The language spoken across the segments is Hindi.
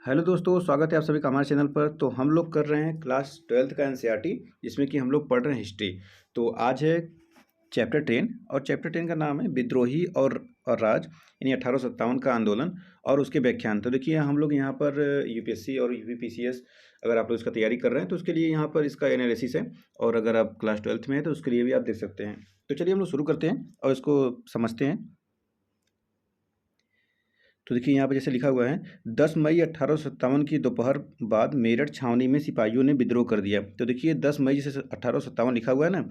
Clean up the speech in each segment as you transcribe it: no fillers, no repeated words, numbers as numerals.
हेलो दोस्तों, स्वागत है आप सभी का हमारे चैनल पर। तो हम लोग कर रहे हैं क्लास 12th का एनसीईआरटी, जिसमें कि हम लोग पढ़ रहे हैं हिस्ट्री। तो आज है चैप्टर 10 और चैप्टर 10 का नाम है विद्रोही और राज, यानी 1857 का आंदोलन और उसके व्याख्यान। तो देखिए, हम लोग यहाँ पर यूपीएससी और यूपीपीसीएस अगर आप लोग इसका तैयारी कर रहे हैं तो उसके लिए यहाँ पर इसका एनालिसिस है, और अगर आप क्लास 12th में हैं तो उसके लिए भी आप देख सकते हैं। तो चलिए हम लोग शुरू करते हैं और इसको समझते हैं। तो देखिए, यहाँ पे जैसे लिखा हुआ है, 10 मई 1857 की दोपहर बाद मेरठ छावनी में सिपाहियों ने विद्रोह कर दिया। तो देखिए, 10 मई जैसे 1857 लिखा हुआ है ना,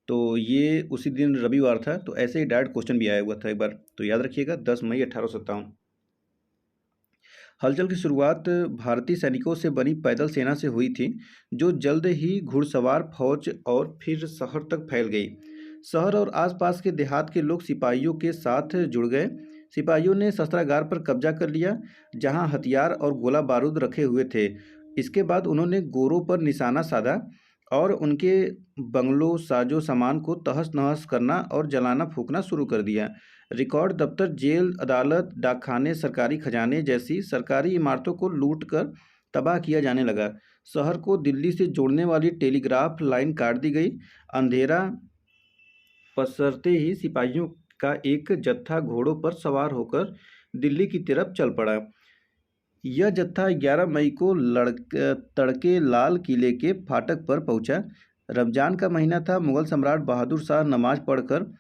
तो ये उसी दिन रविवार था। तो ऐसे ही डायरेक्ट क्वेश्चन भी आया हुआ था एक बार, तो याद रखिएगा 10 मई 1857। हलचल की शुरुआत भारतीय सैनिकों से बनी पैदल सेना से हुई थी, जो जल्द ही घुड़सवार फौज और फिर शहर तक फैल गई। शहर और आसपास के देहात के लोग सिपाहियों के साथ जुड़ गए। सिपाहियों ने शस्त्रागार पर कब्जा कर लिया, जहां हथियार और गोला बारूद रखे हुए थे। इसके बाद उन्होंने गोरों पर निशाना साधा और उनके बंगलों साजो सामान को तहस नहस करना और जलाना फूंकना शुरू कर दिया। रिकॉर्ड दफ्तर, जेल, अदालत, डाकखाने, सरकारी खजाने जैसी सरकारी इमारतों को लूट कर तबाह किया जाने लगा। शहर को दिल्ली से जोड़ने वाली टेलीग्राफ लाइन काट दी गई। अंधेरा पसरते ही सिपाहियों का एक जत्था घोड़ों पर सवार होकर दिल्ली की तरफ चल पड़ा। यह जत्था 11 मई को तड़के लाल किले के फाटक पर पहुंचा। रमजान का महीना था। मुगल सम्राट बहादुर शाह नमाज पढ़कर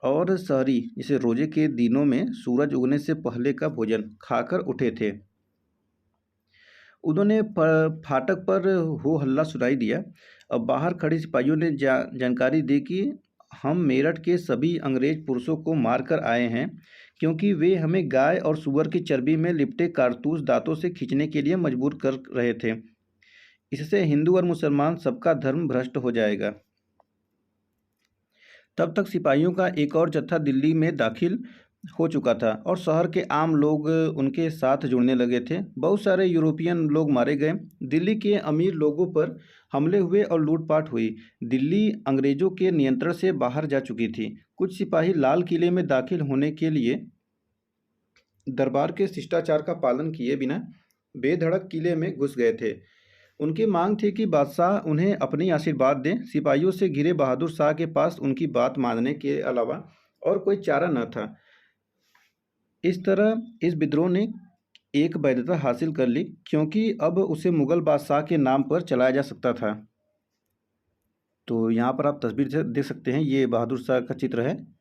और सहरी, जैसे रोजे के दिनों में सूरज उगने से पहले का भोजन खाकर उठे थे। उन्होंने फाटक पर हो हल्ला सुनाई दिया। अब बाहर खड़े सिपाहियों ने जानकारी दी कि हम मेरठ के सभी अंग्रेज पुरुषों को मारकर आए हैं, क्योंकि वे हमें गाय और सूअर की चर्बी में लिपटे कारतूस दांतों से खींचने के लिए मजबूर कर रहे थे। इससे हिंदू और मुसलमान सबका धर्म भ्रष्ट हो जाएगा। तब तक सिपाहियों का एक और जत्था दिल्ली में दाखिल हो चुका था और शहर के आम लोग उनके साथ जुड़ने लगे थे। बहुत सारे यूरोपियन लोग मारे गए। दिल्ली के अमीर लोगों पर हमले हुए और लूटपाट हुई। दिल्ली अंग्रेजों के नियंत्रण से बाहर जा चुकी थी। कुछ सिपाही लाल किले में दाखिल होने के लिए दरबार के शिष्टाचार का पालन किए बिना बेधड़क किले में घुस गए थे। उनकी मांग थी कि बादशाह उन्हें अपनी आशीर्वाद दें। सिपाहियों से घिरे बहादुर शाह के पास उनकी बात मानने के अलावा और कोई चारा न था। इस तरह इस विद्रोह ने एक वैधता हासिल कर ली, क्योंकि अब उसे मुगल बादशाह के नाम पर चलाया जा सकता था। तो यहाँ पर आप तस्वीर से देख सकते हैं, ये बहादुर शाह का चित्र है।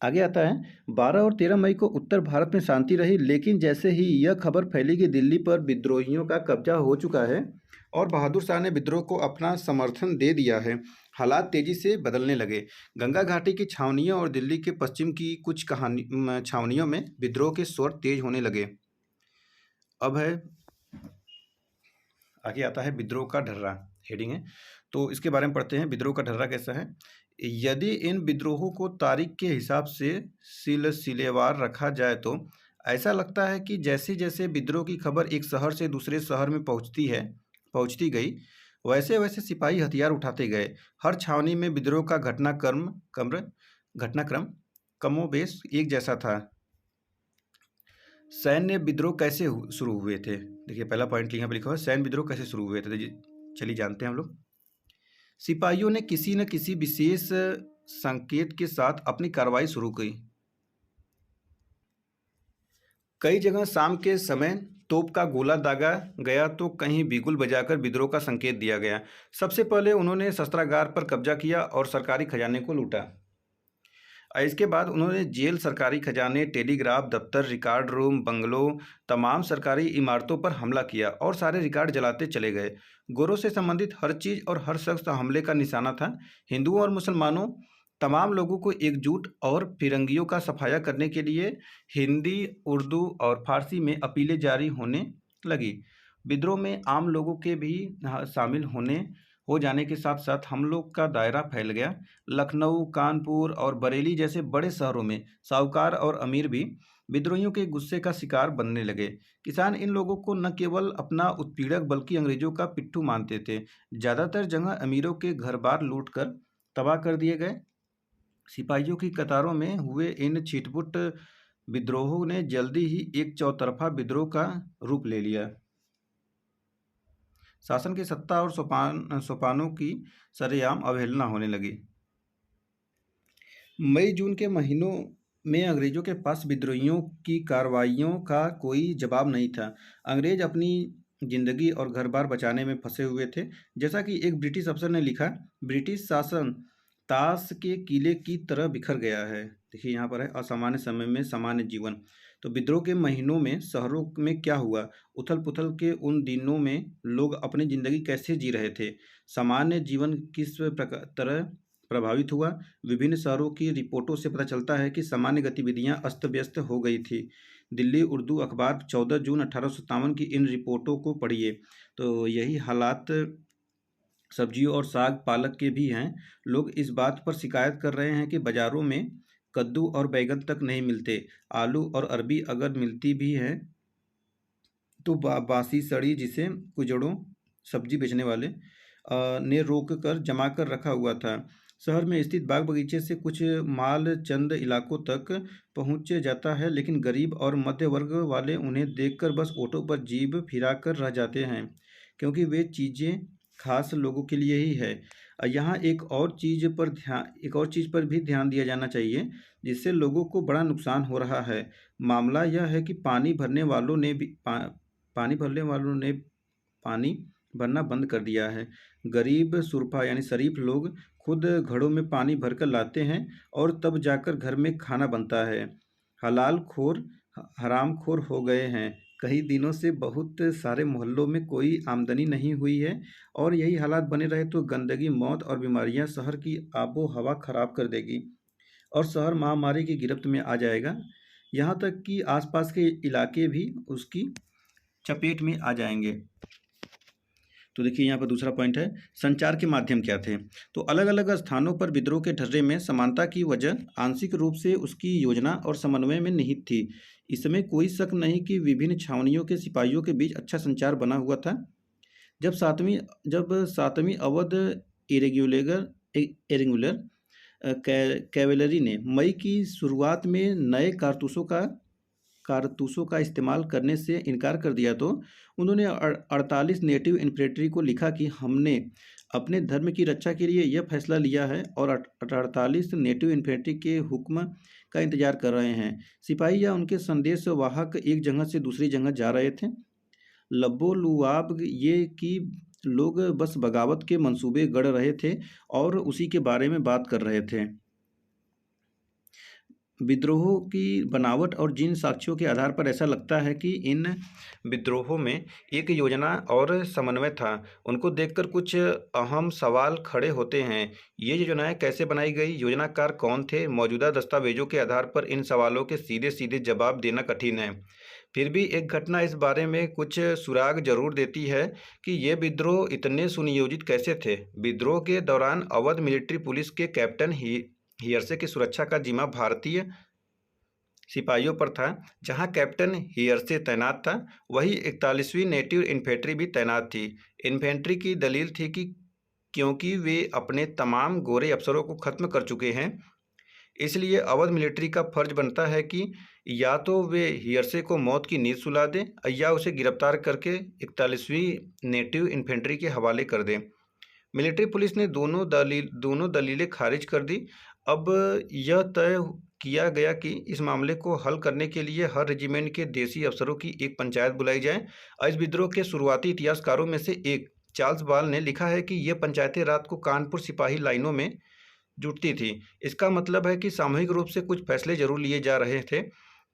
आगे आता है, 12 और 13 मई को उत्तर भारत में शांति रही, लेकिन जैसे ही यह खबर फैली कि दिल्ली पर विद्रोहियों का कब्जा हो चुका है और बहादुर शाह ने विद्रोह को अपना समर्थन दे दिया है, हालात तेजी से बदलने लगे। गंगा घाटी की छावनियों और दिल्ली के पश्चिम की कुछ छावनियों में विद्रोह के स्वर तेज होने लगे। अब है, आगे आता है विद्रोह का ढर्रा, हेडिंग है। तो इसके बारे में पढ़ते हैं, विद्रोह का ढर्रा कैसा है। यदि इन विद्रोहों को तारीख के हिसाब से सिलसिलेवार रखा जाए तो ऐसा लगता है कि जैसे जैसे विद्रोह की खबर एक शहर से दूसरे शहर में पहुंचती गई, वैसे वैसे सिपाही हथियार उठाते गए। हर छावनी में विद्रोह का घटनाक्रम कमोबेश एक जैसा था। सैन्य विद्रोह कैसे शुरू हुए थे। देखिए, पहला पॉइंट यहाँ पे लिखा हुआ है, सैन्य विद्रोह कैसे शुरू हुए थे। चलिए जानते हैं हम लोग। सिपाहियों ने किसी न किसी विशेष संकेत के साथ अपनी कार्रवाई शुरू की। कई जगह शाम के समय तोप का गोला दागा गया तो कहीं बिगुल बजाकर विद्रोह का संकेत दिया गया। सबसे पहले उन्होंने शस्त्रागार पर कब्जा किया और सरकारी खजाने को लूटा। इसके बाद उन्होंने जेल, सरकारी खजाने, टेलीग्राफ दफ्तर, रिकॉर्ड रूम, बंगलों, तमाम सरकारी इमारतों पर हमला किया और सारे रिकॉर्ड जलाते चले गए। गोरों से संबंधित हर चीज़ और हर शख्स हमले का निशाना था। हिंदुओं और मुसलमानों तमाम लोगों को एकजुट और फिरंगियों का सफाया करने के लिए हिंदी, उर्दू और फारसी में अपीलें जारी होने लगी। विद्रोह में आम लोगों के भी शामिल हो जाने के साथ साथ हम लोग का दायरा फैल गया। लखनऊ, कानपुर और बरेली जैसे बड़े शहरों में साहूकार और अमीर भी विद्रोहियों के गुस्से का शिकार बनने लगे। किसान इन लोगों को न केवल अपना उत्पीड़क बल्कि अंग्रेजों का पिट्ठू मानते थे। ज़्यादातर जगह अमीरों के घर बार लूट कर तबाह कर दिए गए। सिपाहियों की कतारों में हुए इन छिटपुट विद्रोहों ने जल्दी ही एक चौतरफा विद्रोह का रूप ले लिया। शासन की सत्ता और सोपानों की सरेआम अवहेलना होने लगी। मई जून के महीनों में अंग्रेजों के पास विद्रोहियों की कार्रवाइयों का कोई जवाब नहीं था। अंग्रेज अपनी जिंदगी और घर बार बचाने में फंसे हुए थे। जैसा कि एक ब्रिटिश अफसर ने लिखा, ब्रिटिश शासन ताश के किले की तरह बिखर गया है। देखिए यहाँ पर है, असामान्य समय में सामान्य जीवन। तो विद्रोह के महीनों में शहरों में क्या हुआ, उथल पुथल के उन दिनों में लोग अपनी जिंदगी कैसे जी रहे थे, सामान्य जीवन किस तरह प्रभावित हुआ। विभिन्न शहरों की रिपोर्टों से पता चलता है कि सामान्य गतिविधियां अस्त व्यस्त हो गई थी। दिल्ली उर्दू अखबार 14 जून 1857 की इन रिपोर्टों को पढ़िए। तो यही हालात सब्जियों और साग पालक के भी हैं। लोग इस बात पर शिकायत कर रहे हैं कि बाज़ारों में कद्दू और बैंगन तक नहीं मिलते। आलू और अरबी अगर मिलती भी हैं तो बासी सड़ी, जिसे कुजड़ों सब्जी बेचने वाले ने रोक कर जमा कर रखा हुआ था। शहर में स्थित बाग बगीचे से कुछ माल चंद इलाकों तक पहुंच जाता है, लेकिन गरीब और मध्य वर्ग वाले उन्हें देखकर बस ऑटो पर जीभ फिरा कर रह जाते हैं, क्योंकि वे चीज़ें खास लोगों के लिए ही है। यहाँ एक और चीज़ पर भी ध्यान दिया जाना चाहिए, जिससे लोगों को बड़ा नुकसान हो रहा है। मामला यह है कि पानी भरने वालों ने पानी भरना बंद कर दिया है। गरीब सुरफा यानी शरीफ लोग खुद घड़ों में पानी भरकर लाते हैं और तब जाकर घर में खाना बनता है। हलाल खोर हराम खोर हो गए हैं। कई दिनों से बहुत सारे मोहल्लों में कोई आमदनी नहीं हुई है, और यही हालात बने रहे तो गंदगी, मौत और बीमारियां शहर की आबो हवा खराब कर देगी और शहर महामारी की गिरफ्त में आ जाएगा। यहाँ तक कि आसपास के इलाके भी उसकी चपेट में आ जाएंगे। तो देखिए यहाँ पर दूसरा पॉइंट है, संचार के माध्यम क्या थे। तो अलग अलग स्थानों पर विद्रोह के ढर्रे में समानता की वजह आंशिक रूप से उसकी योजना और समन्वय में निहित थी। इसमें कोई शक नहीं कि विभिन्न छावनियों के सिपाहियों के बीच अच्छा संचार बना हुआ था। जब सातवीं अवध इरेगुलर कैवेलरी ने मई की शुरुआत में नए कारतूसों का इस्तेमाल करने से इनकार कर दिया, तो उन्होंने 48 नेटिव इन्फेंट्री को लिखा कि हमने अपने धर्म की रक्षा के लिए यह फैसला लिया है और 48 नेटिव इन्फेंट्री के हुक्म का इंतजार कर रहे हैं। सिपाही या उनके संदेश वाहक एक जगह से दूसरी जगह जा रहे थे। लबो-लुआब ये कि लोग बस बगावत के मंसूबे गढ़ रहे थे और उसी के बारे में बात कर रहे थे। विद्रोहों की बनावट और जिन साक्ष्यों के आधार पर ऐसा लगता है कि इन विद्रोहों में एक योजना और समन्वय था, उनको देखकर कुछ अहम सवाल खड़े होते हैं। ये योजनाएं कैसे बनाई गई, योजनाकार कौन थे? मौजूदा दस्तावेजों के आधार पर इन सवालों के सीधे सीधे जवाब देना कठिन है। फिर भी एक घटना इस बारे में कुछ सुराग जरूर देती है कि ये विद्रोह इतने सुनियोजित कैसे थे। विद्रोह के दौरान अवध मिलिट्री पुलिस के कैप्टन हियर्से की सुरक्षा का जिम्मा भारतीय सिपाहियों पर था। जहां कैप्टन हियर्से तैनात था, वही 41वीं नेटिव इन्फेंट्री भी तैनात थी। इन्फेंट्री की दलील थी कि क्योंकि वे अपने तमाम गोरे अफसरों को खत्म कर चुके हैं, इसलिए अवध मिलिट्री का फर्ज बनता है कि या तो वे हियर्से को मौत की नींद सुला दें या उसे गिरफ्तार करके 41वीं नेटिव इन्फेंट्री के हवाले कर दें। मिलिट्री पुलिस ने दोनों दलीलें खारिज कर दी। अब यह तय किया गया कि इस मामले को हल करने के लिए हर रेजिमेंट के देसी अफसरों की एक पंचायत बुलाई जाए। इस विद्रोह के शुरुआती इतिहासकारों में से एक चार्ल्स बाल ने लिखा है कि ये पंचायतें रात को कानपुर सिपाही लाइनों में जुटती थी। इसका मतलब है कि सामूहिक रूप से कुछ फैसले जरूर लिए जा रहे थे,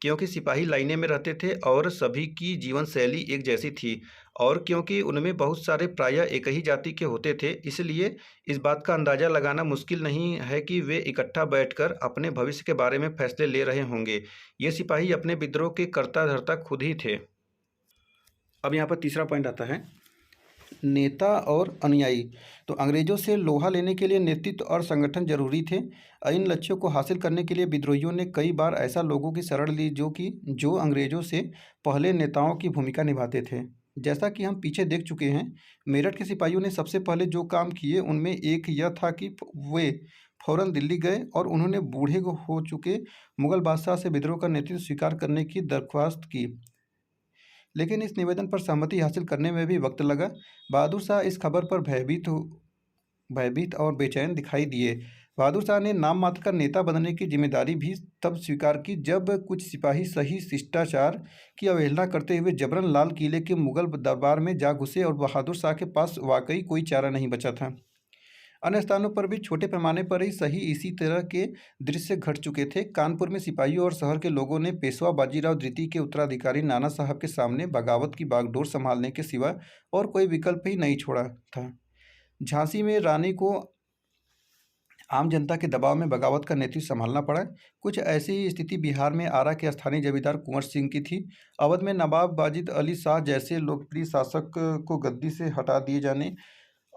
क्योंकि सिपाही लाइनें में रहते थे और सभी की जीवन शैली एक जैसी थी, और क्योंकि उनमें बहुत सारे प्रायः एक ही जाति के होते थे, इसलिए इस बात का अंदाज़ा लगाना मुश्किल नहीं है कि वे इकट्ठा बैठकर अपने भविष्य के बारे में फैसले ले रहे होंगे। ये सिपाही अपने विद्रोह के कर्ता धर्ता खुद ही थे। अब यहाँ पर तीसरा पॉइंट आता है, नेता और अनुयायी। तो अंग्रेजों से लोहा लेने के लिए नेतृत्व और संगठन जरूरी थे। इन लक्ष्यों को हासिल करने के लिए विद्रोहियों ने कई बार ऐसा लोगों की शरण ली जो अंग्रेजों से पहले नेताओं की भूमिका निभाते थे। जैसा कि हम पीछे देख चुके हैं, मेरठ के सिपाहियों ने सबसे पहले जो काम किए उनमें एक यह था कि वे फौरन दिल्ली गए और उन्होंने बूढ़े को हो चुके मुगल बादशाह से विद्रोह का नेतृत्व स्वीकार करने की दरख्वास्त की, लेकिन इस निवेदन पर सहमति हासिल करने में भी वक्त लगा। बहादुर शाह इस खबर पर भयभीत और बेचैन दिखाई दिए। बहादुर शाह ने नाम मात्र का नेता बनने की जिम्मेदारी भी तब स्वीकार की जब कुछ सिपाही सही शिष्टाचार की अवहेलना करते हुए जबरन लाल किले के मुगल दरबार में जा घुसे और बहादुर शाह के पास वाकई कोई चारा नहीं बचा था। अन्य स्थानों पर भी छोटे पैमाने पर ही सही इसी तरह के दृश्य घट चुके थे। कानपुर में सिपाहियों और शहर के लोगों ने पेशवा बाजीराव द्वितीय के उत्तराधिकारी नाना साहब के सामने बगावत की बागडोर संभालने के सिवा और कोई विकल्प ही नहीं छोड़ा था। झांसी में रानी को आम जनता के दबाव में बगावत का नेतृत्व संभालना पड़ा। कुछ ऐसी ही स्थिति बिहार में आरा के स्थानीय जमींदार कुंवर सिंह की थी। अवध में नवाब वाजिद अली शाह जैसे लोकप्रिय शासक को गद्दी से हटा दिए जाने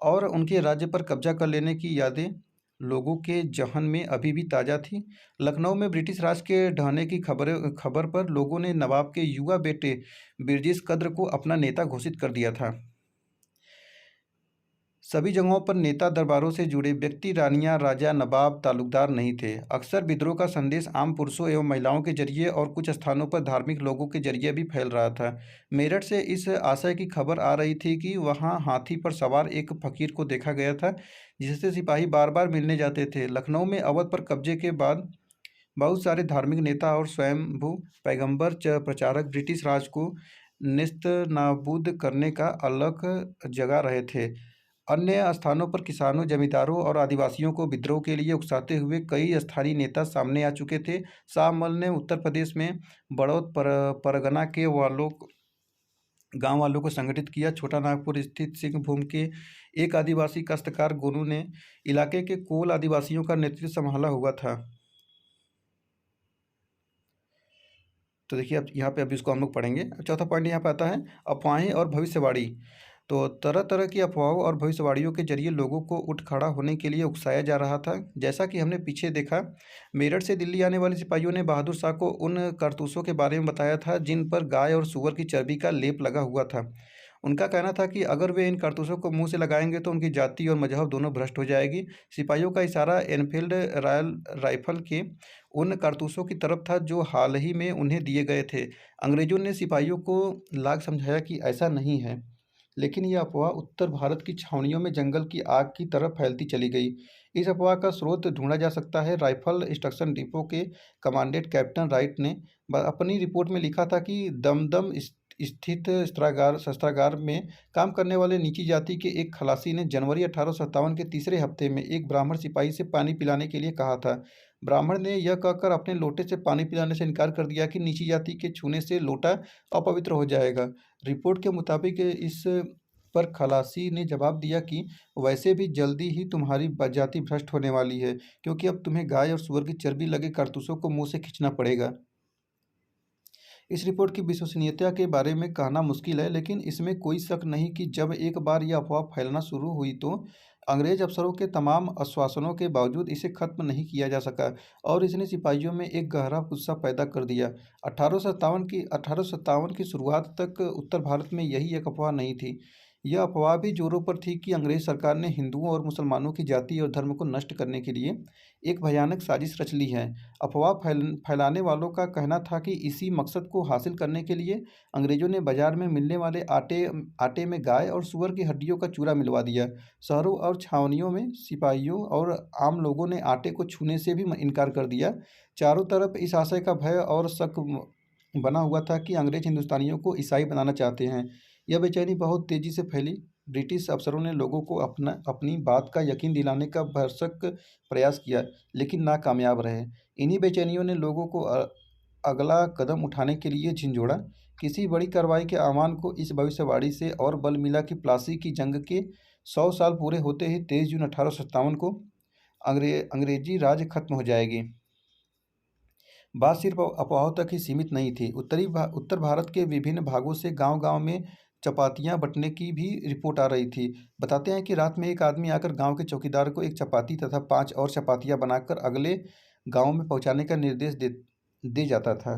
और उनके राज्य पर कब्जा कर लेने की यादें लोगों के जहन में अभी भी ताज़ा थी। लखनऊ में ब्रिटिश राज के ढहने की खबर पर लोगों ने नवाब के युवा बेटे बिरजेश कद्र को अपना नेता घोषित कर दिया था। सभी जगहों पर नेता दरबारों से जुड़े व्यक्ति रानियां, राजा, नवाब, तालुकदार नहीं थे। अक्सर विद्रोह का संदेश आम पुरुषों एवं महिलाओं के जरिए और कुछ स्थानों पर धार्मिक लोगों के जरिए भी फैल रहा था। मेरठ से इस आशय की खबर आ रही थी कि वहां हाथी पर सवार एक फकीर को देखा गया था जिससे सिपाही बार बार मिलने जाते थे। लखनऊ में अवध पर कब्जे के बाद बहुत सारे धार्मिक नेता और स्वयंभू पैगंबर प्रचारक ब्रिटिश राज को नेस्तनाबूद करने का अलख जगा रहे थे। अन्य स्थानों पर किसानों, जमींदारों और आदिवासियों को विद्रोह के लिए उकसाते हुए कई स्थानीय नेता सामने आ चुके थे। शाहमल ने उत्तर प्रदेश में बड़ौद परगना के गांव वालों को संगठित किया। छोटा नागपुर स्थित सिंहभूम के एक आदिवासी काश्तकार गोनू ने इलाके के कोल आदिवासियों का नेतृत्व संभाला हुआ था। तो देखिए अब यहाँ पे अभी इसको हम लोग पढ़ेंगे। चौथा पॉइंट यहाँ पे आता है अफवाहें और भविष्यवाणी। तो तरह तरह की अफवाहों और भविष्यवाणियों के जरिए लोगों को उठ खड़ा होने के लिए उकसाया जा रहा था। जैसा कि हमने पीछे देखा, मेरठ से दिल्ली आने वाले सिपाहियों ने बहादुर शाह को उन कारतूसों के बारे में बताया था जिन पर गाय और सुअर की चर्बी का लेप लगा हुआ था। उनका कहना था कि अगर वे इन कारतूसों को मुंह से लगाएंगे तो उनकी जाति और मजहब दोनों भ्रष्ट हो जाएगी। सिपाहियों का इशारा एनफील्ड रॉयल राइफल के उन कारतूसों की तरफ था जो हाल ही में उन्हें दिए गए थे। अंग्रेजों ने सिपाहियों को लाख समझाया कि ऐसा नहीं है, लेकिन यह अफवाह उत्तर भारत की छावनियों में जंगल की आग की तरह फैलती चली गई। इस अफवाह का स्रोत ढूंढा जा सकता है। राइफल इंस्ट्रक्शन डिपो के कमांडेंट कैप्टन राइट ने अपनी रिपोर्ट में लिखा था कि दमदम स्थित शस्त्रागार में काम करने वाले नीची जाति के एक खलासी ने जनवरी 1857 के तीसरे हफ्ते में एक ब्राह्मण सिपाही से पानी पिलाने के लिए कहा था। ब्राह्मण ने यह कहकर अपने लोटे से पानी पिलाने से इनकार कर दिया कि नीची जाति के छूने से लोटा अपवित्र हो जाएगा। रिपोर्ट के मुताबिक इस पर खलासी ने जवाब दिया कि वैसे भी जल्दी ही तुम्हारी जाति भ्रष्ट होने वाली है, क्योंकि अब तुम्हें गाय और सुअर की चर्बी लगे कारतूसों को मुंह से खींचना पड़ेगा। इस रिपोर्ट की विश्वसनीयता के बारे में कहना मुश्किल है, लेकिन इसमें कोई शक नहीं कि जब एक बार यह अफवाह फैलना शुरू हुई तो अंग्रेज अफसरों के तमाम आश्वासनों के बावजूद इसे खत्म नहीं किया जा सका और इसने सिपाहियों में एक गहरा गुस्सा पैदा कर दिया। 1857 की शुरुआत तक उत्तर भारत में यही एक अफवाह नहीं थी। यह अफवाह भी जोरों पर थी कि अंग्रेज सरकार ने हिंदुओं और मुसलमानों की जाति और धर्म को नष्ट करने के लिए एक भयानक साजिश रच ली है। अफवाह फैलाने वालों का कहना था कि इसी मकसद को हासिल करने के लिए अंग्रेजों ने बाजार में मिलने वाले आटे में गाय और सुअर की हड्डियों का चूरा मिलवा दिया। शहरों और छावनियों में सिपाहियों और आम लोगों ने आटे को छूने से भी इनकार कर दिया। चारों तरफ इस आशय का भय और शक बना हुआ था कि अंग्रेज हिंदुस्तानियों को ईसाई बनाना चाहते हैं। यह बेचैनी बहुत तेजी से फैली। ब्रिटिश अफसरों ने लोगों को अपनी बात का यकीन दिलाने का भरसक प्रयास किया, लेकिन नाकामयाब रहे। इन्हीं बेचैनियों ने लोगों को अगला कदम उठाने के लिए झिंझोड़ा। किसी बड़ी कार्रवाई के आह्वान को इस भविष्यवाणी से और बल मिला कि प्लासी की जंग के 100 साल पूरे होते ही 23 जून 1857 को अंग्रेजी राज खत्म हो जाएगी। बात सिर्फ अफवाहों तक ही सीमित नहीं थी। उत्तर भारत के विभिन्न भागों से गांव-गांव में चपातियां बंटने की भी रिपोर्ट आ रही थी। बताते हैं कि रात में एक आदमी आकर गांव के चौकीदार को एक चपाती तथा 5 और चपातियां बनाकर अगले गांव में पहुंचाने का निर्देश दे जाता था।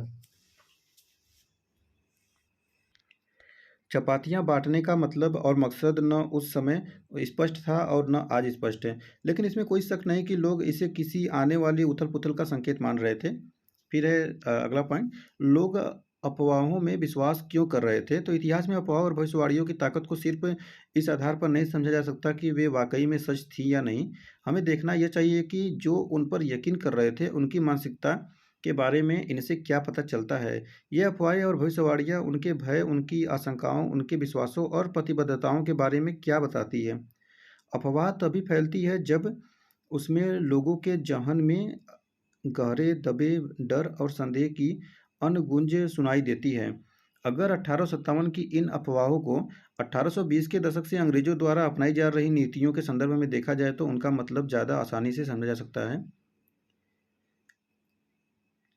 चपातियाँ बाँटने का मतलब और मकसद न उस समय स्पष्ट था और न आज स्पष्ट है। लेकिन इसमें कोई शक नहीं कि लोग इसे किसी आने वाली उथल-पुथल का संकेत मान रहे थे। फिर है अगला पॉइंट, लोग अफ़वाहों में विश्वास क्यों कर रहे थे? तो इतिहास में अफ़वाह और भविष्यवाणियों की ताकत को सिर्फ़ इस आधार पर नहीं समझा जा सकता कि वे वाक़ई में सच थी या नहीं। हमें देखना ये चाहिए कि जो उन पर यकीन कर रहे थे, उनकी मानसिकता के बारे में इनसे क्या पता चलता है। ये अफ़वाहें और भविष्यवाणियाँ उनके भय, उनकी आशंकाओं, उनके विश्वासों और प्रतिबद्धताओं के बारे में क्या बताती है। अफ़वाह तभी फैलती है जब उसमें लोगों के ज़हन में गहरे दबे डर और संदेह की अनगुंज सुनाई देती है। अगर 1857 की इन अफ़वाहों को 1820 के दशक से अंग्रेज़ों द्वारा अपनाई जा रही नीतियों के संदर्भ में देखा जाए तो उनका मतलब ज़्यादा आसानी से समझा जा सकता है।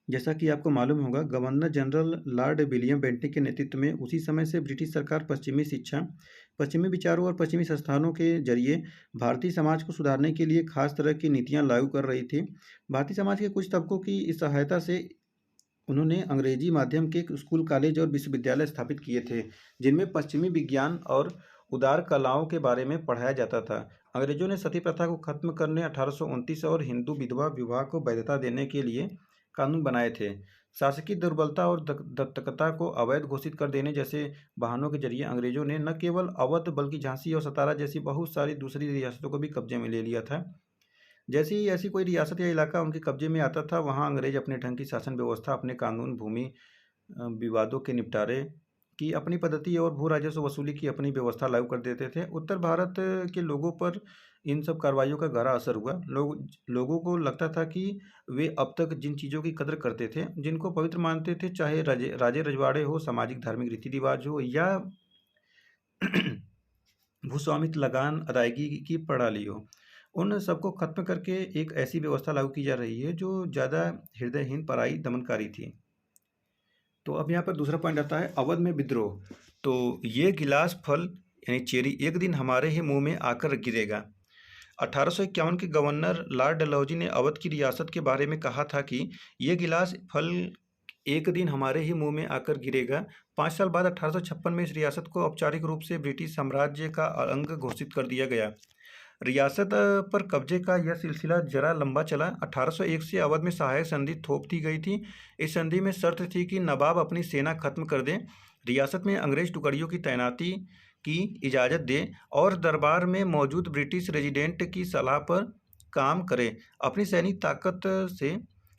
जैसा कि आपको मालूम होगा, governor general Lord William Bentinck के नेतृत्व में उसी समय से ब्रिटिश सरकार पश्चिमी शिक्षा, पश्चिमी विचारों और पश्चिमी संस्थानों के जरिए भारतीय समाज को सुधारने के लिए खास तरह की नीतियां लागू कर रही थी। भारतीय समाज के कुछ तबकों की इस सहायता से उन्होंने अंग्रेजी माध्यम के स्कूल, कॉलेज और विश्वविद्यालय स्थापित किए थे, जिनमें पश्चिमी विज्ञान और उदार कलाओं के बारे में पढ़ाया जाता था। अंग्रेजों ने सती प्रथा को खत्म करने 1829 और हिंदू विधवा विवाह को वैधता देने के लिए कानून बनाए थे। शासकीय दुर्बलता और दत्तकता को अवैध घोषित कर देने जैसे बहानों के जरिए अंग्रेजों ने न केवल अवध बल्कि झांसी और सतारा जैसी बहुत सारी दूसरी रियासतों को भी कब्जे में ले लिया था। जैसे ही ऐसी कोई रियासत या इलाका उनके कब्जे में आता था, वहाँ अंग्रेज अपने ढंग की शासन व्यवस्था, अपने कानून, भूमि विवादों के निपटारे की अपनी पद्धति और भू राजस्व वसूली की अपनी व्यवस्था लागू कर देते थे। उत्तर भारत के लोगों पर इन सब कार्रवाइयों का गहरा असर हुआ। लोगों को लगता था कि वे अब तक जिन चीज़ों की कदर करते थे, जिनको पवित्र मानते थे, चाहे राजे रजवाड़े हो, सामाजिक धार्मिक रीति रिवाज हो या भूस्वामित्व लगान अदायगी की प्रणाली हो, उन सबको खत्म करके एक ऐसी व्यवस्था लागू की जा रही है जो ज़्यादा हृदयहीन, पराई, दमनकारी थी। तो अब यहाँ पर दूसरा पॉइंट आता है अवध में विद्रोह। तो ये गिलास फल यानी चेरी एक दिन हमारे ही मुंह में आकर गिरेगा। 1851 के गवर्नर लॉर्ड डलहौजी ने अवध की रियासत के बारे में कहा था कि ये गिलास फल एक दिन हमारे ही मुंह में आकर गिरेगा। 5 साल बाद 1856 में इस रियासत को औपचारिक रूप से ब्रिटिश साम्राज्य का अंग घोषित कर दिया गया। रियासत पर कब्जे का यह सिलसिला जरा लंबा चला। 1801 से अवध में सहायक संधि थोप दी गई थी। इस संधि में शर्त थी कि नवाब अपनी सेना खत्म कर दे, रियासत में अंग्रेज टुकड़ियों की तैनाती की इजाज़त दे और दरबार में मौजूद ब्रिटिश रेजिडेंट की सलाह पर काम करे। अपनी सैनिक ताकत से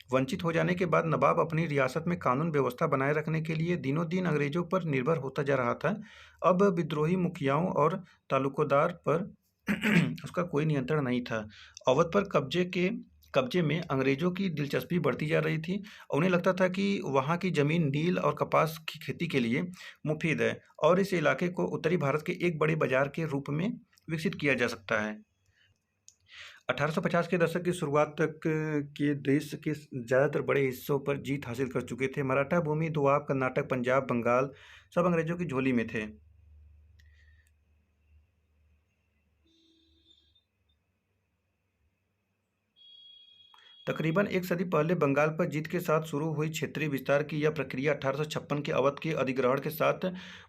वंचित हो जाने के बाद नवाब अपनी रियासत में कानून व्यवस्था बनाए रखने के लिए दिनों दिन अंग्रेजों पर निर्भर होता जा रहा था। अब विद्रोही मुखियाओं और तालुकोदार पर उसका कोई नियंत्रण नहीं था। अवध पर कब्जे में अंग्रेजों की दिलचस्पी बढ़ती जा रही थी। उन्हें लगता था कि वहाँ की ज़मीन नील और कपास की खेती के लिए मुफीद है और इस इलाके को उत्तरी भारत के एक बड़े बाजार के रूप में विकसित किया जा सकता है। 1850 के दशक की शुरुआत तक के देश के ज़्यादातर बड़े हिस्सों पर जीत हासिल कर चुके थे। मराठा भूमि, दोआब, कर्नाटक, पंजाब, बंगाल सब अंग्रेजों की झोली में थे। तकरीबन एक सदी पहले बंगाल पर जीत के साथ शुरू हुई क्षेत्रीय विस्तार की यह प्रक्रिया 1856 के अवध के अधिग्रहण के साथ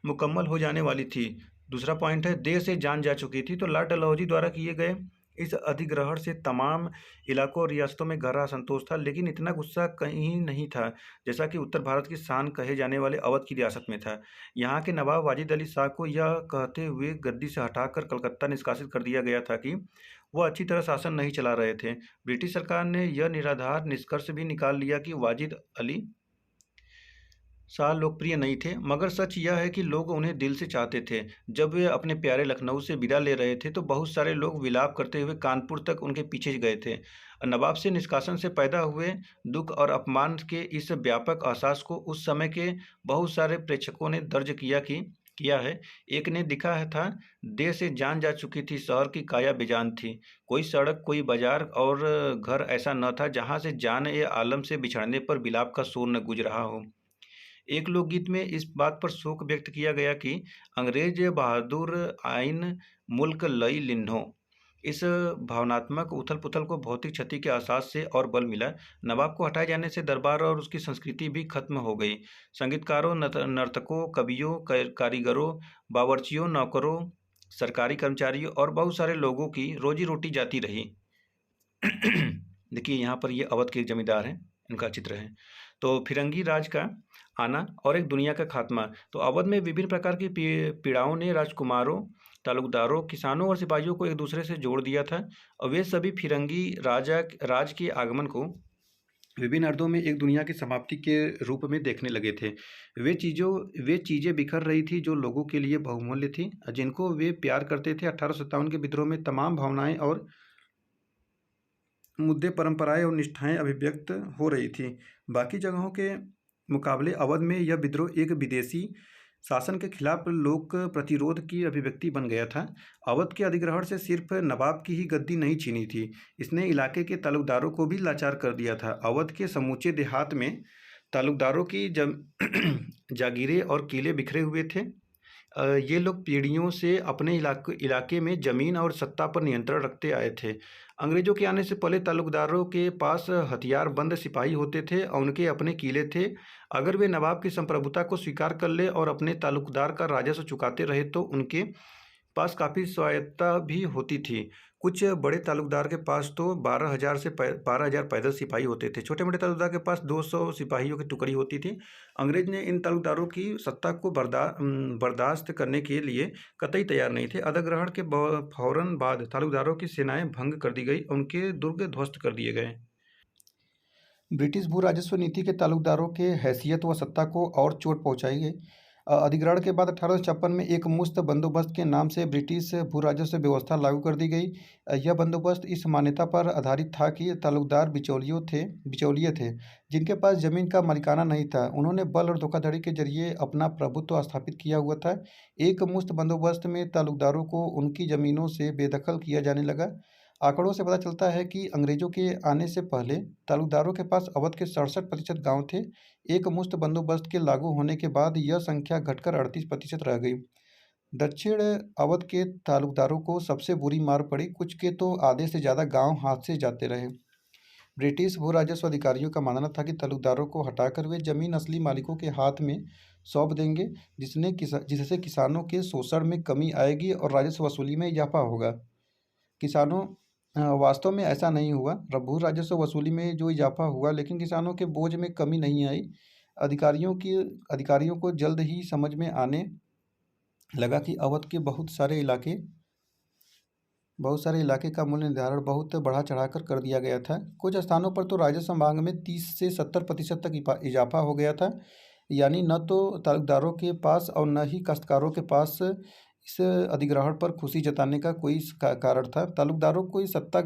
मुकम्मल हो जाने वाली थी। दूसरा पॉइंट है देर से जान जा चुकी थी। तो लॉर्ड डलहौजी द्वारा किए गए इस अधिग्रहण से तमाम इलाकों और रियासतों में गहरा असंतोष था, लेकिन इतना गुस्सा कहीं नहीं था जैसा कि उत्तर भारत की शान कहे जाने वाले अवध की रियासत में था। यहाँ के नवाब वाजिद अली शाह को यह कहते हुए गद्दी से हटाकर कलकत्ता निष्कासित कर दिया गया था कि वह अच्छी तरह शासन नहीं चला रहे थे। ब्रिटिश सरकार ने यह निराधार निष्कर्ष भी निकाल लिया कि वाजिद अली शाह लोकप्रिय नहीं थे, मगर सच यह है कि लोग उन्हें दिल से चाहते थे। जब वे अपने प्यारे लखनऊ से विदा ले रहे थे तो बहुत सारे लोग विलाप करते हुए कानपुर तक उनके पीछे गए थे। नवाब से निष्कासन से पैदा हुए दुख और अपमान के इस व्यापक एहसास को उस समय के बहुत सारे प्रेक्षकों ने दर्ज किया है। एक ने लिखा है था, देह से जान जा चुकी थी, शहर की काया बेजान थी। कोई सड़क, कोई बाजार और घर ऐसा न था जहाँ से जान ए आलम से बिछड़ने पर विलाप का शोर न गूंज रहा हो। एक लोकगीत में इस बात पर शोक व्यक्त किया गया कि अंग्रेज बहादुर आइन मुल्क लई लिन्हो। इस भावनात्मक उथल-पुथल को भौतिक क्षति के एहसास से और बल मिला। नवाब को हटाए जाने से दरबार और उसकी संस्कृति भी खत्म हो गई। संगीतकारों, नर्तकों, कवियों, कारीगरों, बावर्चियों, नौकरों, सरकारी कर्मचारियों और बहुत सारे लोगों की रोजी-रोटी जाती रही। देखिए यहाँ पर ये अवध के एक जमींदार हैं, इनका चित्र है। तो फिरंगी राज का आना और एक दुनिया का खात्मा। तो अवध में विभिन्न प्रकार की पीड़ाओं ने राजकुमारों, तालुकदारों, किसानों और सिपाहियों को एक दूसरे से जोड़ दिया था और वे सभी फिरंगी राज के आगमन को विभिन्न अर्थों में एक दुनिया की समाप्ति के रूप में देखने लगे थे। वे चीज़ें बिखर रही थी जो लोगों के लिए बहुमूल्य थी, जिनको वे प्यार करते थे। 1857 के विद्रोह में तमाम भावनाएं और मुद्दे, परंपराएं और निष्ठाएं अभिव्यक्त हो रही थी। बाकी जगहों के मुकाबले अवध में यह विद्रोह एक विदेशी शासन के खिलाफ लोक प्रतिरोध की अभिव्यक्ति बन गया था। अवध के अधिग्रहण से सिर्फ नवाब की ही गद्दी नहीं छीनी थी, इसने इलाके के तालुकदारों को भी लाचार कर दिया था। अवध के समूचे देहात में तालुकदारों की जागीरें और किले बिखरे हुए थे। ये लोग पीढ़ियों से अपने इलाके में ज़मीन और सत्ता पर नियंत्रण रखते आए थे। अंग्रेज़ों के आने से पहले तालुकदारों के पास हथियारबंद सिपाही होते थे और उनके अपने किले थे। अगर वे नवाब की संप्रभुता को स्वीकार कर ले और अपने तालुकदार का राजस्व चुकाते रहे तो उनके पास काफ़ी स्वायत्तता भी होती थी। कुछ बड़े तालुकदार के पास तो 12,000 पैदल सिपाही होते थे। छोटे मोटे तालुकदार के पास 200 सिपाहियों की टुकड़ी होती थी। अंग्रेज ने इन तालुकदारों की सत्ता को बर्दाश्त करने के लिए कतई तैयार नहीं थे। अधिग्रहण के फौरन बाद तालुकदारों की सेनाएं भंग कर दी गई, उनके दुर्ग ध्वस्त कर दिए गए। ब्रिटिश भू राजस्व नीति के तालुकदारों के हैसियत व सत्ता को और चोट पहुंचाई गई। अधिग्रहण के बाद 1856 में एक मुश्त बंदोबस्त के नाम से ब्रिटिश भू राजस्व व्यवस्था लागू कर दी गई। यह बंदोबस्त इस मान्यता पर आधारित था कि तालुकदार बिचौलिए थे जिनके पास जमीन का मालिकाना नहीं था। उन्होंने बल और धोखाधड़ी के जरिए अपना प्रभुत्व स्थापित किया हुआ था। एक मुश्त बंदोबस्त में तालुकदारों को उनकी जमीनों से बेदखल किया जाने लगा। आंकड़ों से पता चलता है कि अंग्रेजों के आने से पहले तालुकदारों के पास अवध के 67% गाँव थे। एक मुश्त बंदोबस्त के लागू होने के बाद यह संख्या घटकर 38% रह गई। दक्षिण अवध के तालुकदारों को सबसे बुरी मार पड़ी, कुछ के तो आधे से ज़्यादा गांव हाथ से जाते रहे। ब्रिटिश भू राजस्व अधिकारियों का मानना था कि तालुकदारों को हटाकर वे जमीन असली मालिकों के हाथ में सौंप देंगे, जिससे किसानों के शोषण में कमी आएगी और राजस्व वसूली में इजाफा होगा। किसानों वास्तव में ऐसा नहीं हुआ। भू राजस्व वसूली में जो इजाफा हुआ, लेकिन किसानों के बोझ में कमी नहीं आई। अधिकारियों को जल्द ही समझ में आने लगा कि अवध के बहुत सारे इलाके का मूल्य निर्धारण बहुत बढ़ा चढ़ाकर कर दिया गया था। कुछ स्थानों पर तो राजस्व मांग में 30 से 70% तक इजाफा हो गया था। यानी न तो तालुकदारों के पास और न ही काश्तकारों के पास इस अधिग्रहण पर खुशी जताने का कोई कारण था। तालुकदारों को इस सत्ता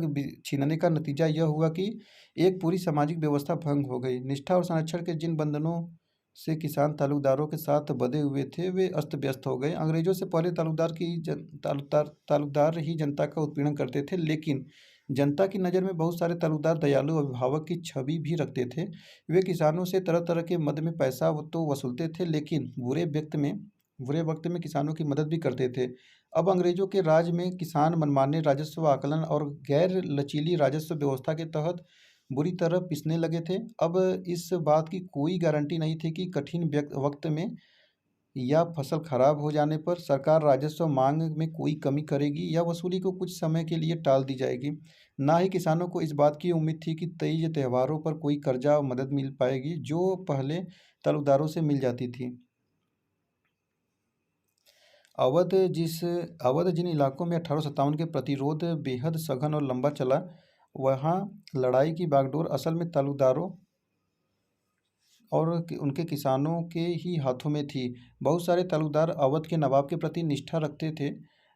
छीनने का नतीजा यह हुआ कि एक पूरी सामाजिक व्यवस्था भंग हो गई। निष्ठा और संरक्षण के जिन बंधनों से किसान तालुकदारों के साथ बंधे हुए थे वे अस्त व्यस्त हो गए। अंग्रेजों से पहले तालुकदार ही जनता का उत्पीड़न करते थे, लेकिन जनता की नज़र में बहुत सारे तालुकदार दयालु अभिभावक की छवि भी रखते थे। वे किसानों से तरह तरह के मद में पैसा तो वसूलते थे, लेकिन बुरे वक्त में किसानों की मदद भी करते थे। अब अंग्रेजों के राज में किसान मनमाने राजस्व आकलन और गैर लचीली राजस्व व्यवस्था के तहत बुरी तरह पिसने लगे थे। अब इस बात की कोई गारंटी नहीं थी कि कठिन वक्त में या फसल खराब हो जाने पर सरकार राजस्व मांग में कोई कमी करेगी या वसूली को कुछ समय के लिए टाल दी जाएगी। ना ही किसानों को इस बात की उम्मीद थी कि तीज त्योहारों पर कोई कर्जा और मदद मिल पाएगी जो पहले तालुकदारों से मिल जाती थी। अवध जिन इलाकों में 1857 के प्रतिरोध बेहद सघन और लंबा चला, वहाँ लड़ाई की बागडोर असल में तालुकदारों और उनके किसानों के ही हाथों में थी। बहुत सारे तालुकदार अवध के नवाब के प्रति निष्ठा रखते थे,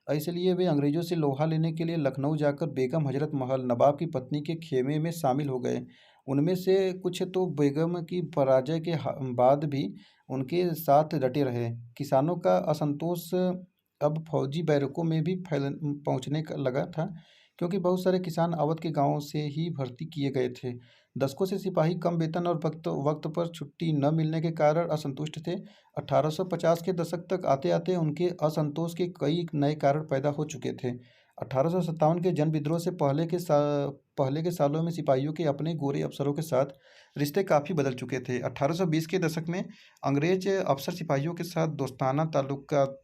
इसलिए वे अंग्रेजों से लोहा लेने के लिए लखनऊ जाकर बेगम हजरत महल, नवाब की पत्नी के खेमे में शामिल हो गए। उनमें से कुछ तो बेगम की पराजय के बाद भी उनके साथ डटे रहे। किसानों का असंतोष अब फौजी बैरकों में भी पहुंचने लगा था, क्योंकि बहुत सारे किसान अवध के गांवों से ही भर्ती किए गए थे। दशकों से सिपाही कम वेतन और वक्त पर छुट्टी न मिलने के कारण असंतुष्ट थे। 1850 के दशक तक आते आते उनके असंतोष के कई नए कारण पैदा हो चुके थे। 1857 के जन विद्रोह से पहले के सालों में सिपाहियों के अपने गोरे अफसरों के साथ रिश्ते काफ़ी बदल चुके थे। 1820 के दशक में अंग्रेज अफसर सिपाहियों के साथ दोस्ताना ताल्लुकात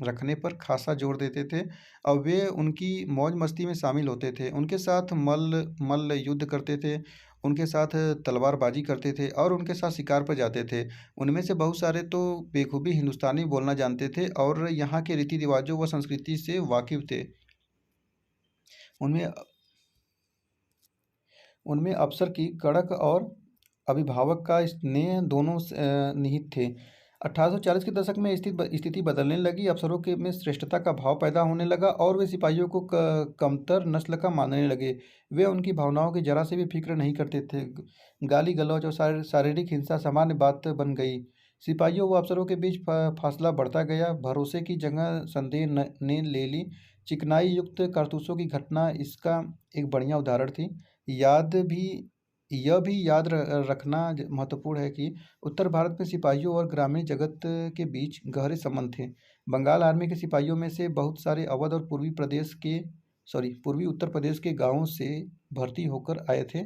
रखने पर खासा जोर देते थे और वे उनकी मौज मस्ती में शामिल होते थे। उनके साथ मल्ल युद्ध करते थे, उनके साथ तलवारबाजी करते थे और उनके साथ शिकार पर जाते थे। उनमें से बहुत सारे तो बेखूबी हिंदुस्तानी बोलना जानते थे और यहाँ के रीति रिवाजों व संस्कृति से वाकिफ थे। उनमें उनमें अफसर की कड़क और अभिभावक का स्नेह दोनों निहित थे। 1840 के दशक में स्थिति बदलने लगी। अफसरों के में श्रेष्ठता का भाव पैदा होने लगा और वे सिपाहियों को कमतर नस्ल का मानने लगे। वे उनकी भावनाओं की जरा से भी फिक्र नहीं करते थे। गाली गलौज और शारीरिक हिंसा सामान्य बात बन गई। सिपाहियों व अफसरों के बीच फासला बढ़ता गया। भरोसे की जगह संदेह ने ले ली। चिकनाई युक्त कारतूसों की घटना इसका एक बढ़िया उदाहरण थी। यह भी याद रखना महत्वपूर्ण है कि उत्तर भारत में सिपाहियों और ग्रामीण जगत के बीच गहरे संबंध थे। बंगाल आर्मी के सिपाहियों में से बहुत सारे अवध और पूर्वी उत्तर प्रदेश के गांवों से भर्ती होकर आए थे।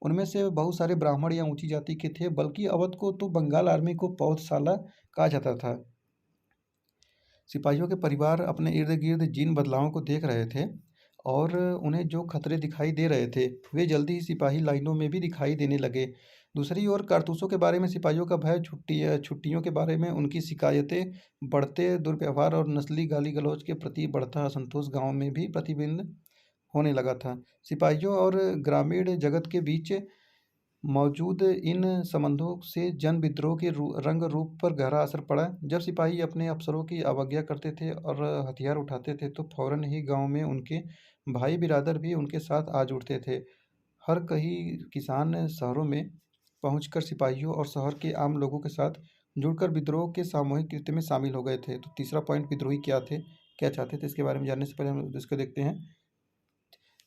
उनमें से बहुत सारे ब्राह्मण या ऊंची जाति के थे, बल्कि अवध को तो बंगाल आर्मी को पौधशाला कहा जाता था। सिपाहियों के परिवार अपने इर्द गिर्द जिन बदलावों को देख रहे थे और उन्हें जो खतरे दिखाई दे रहे थे, वे जल्दी ही सिपाही लाइनों में भी दिखाई देने लगे। दूसरी ओर कारतूसों के बारे में सिपाहियों का भय, छुट्टियों के बारे में उनकी शिकायतें, बढ़ते दुर्व्यवहार और नस्ली गाली गलौज के प्रति बढ़ता असंतोष गांव में भी प्रतिबिंब होने लगा था। सिपाहियों और ग्रामीण जगत के बीच मौजूद इन संबंधों से जन विद्रोह के रंग रूप पर गहरा असर पड़ा। जब सिपाही अपने अफसरों की अवज्ञा करते थे और हथियार उठाते थे तो फौरन ही गांव में उनके भाई बिरादर भी उनके साथ आ जुड़ते थे। हर कई किसान शहरों में पहुंचकर सिपाहियों और शहर के आम लोगों के साथ जुड़कर विद्रोह के सामूहिक कृत्य में शामिल हो गए थे। तो तीसरा पॉइंट, विद्रोही क्या चाहते थे, इसके बारे में जानने से पहले हम इसको देखते हैं।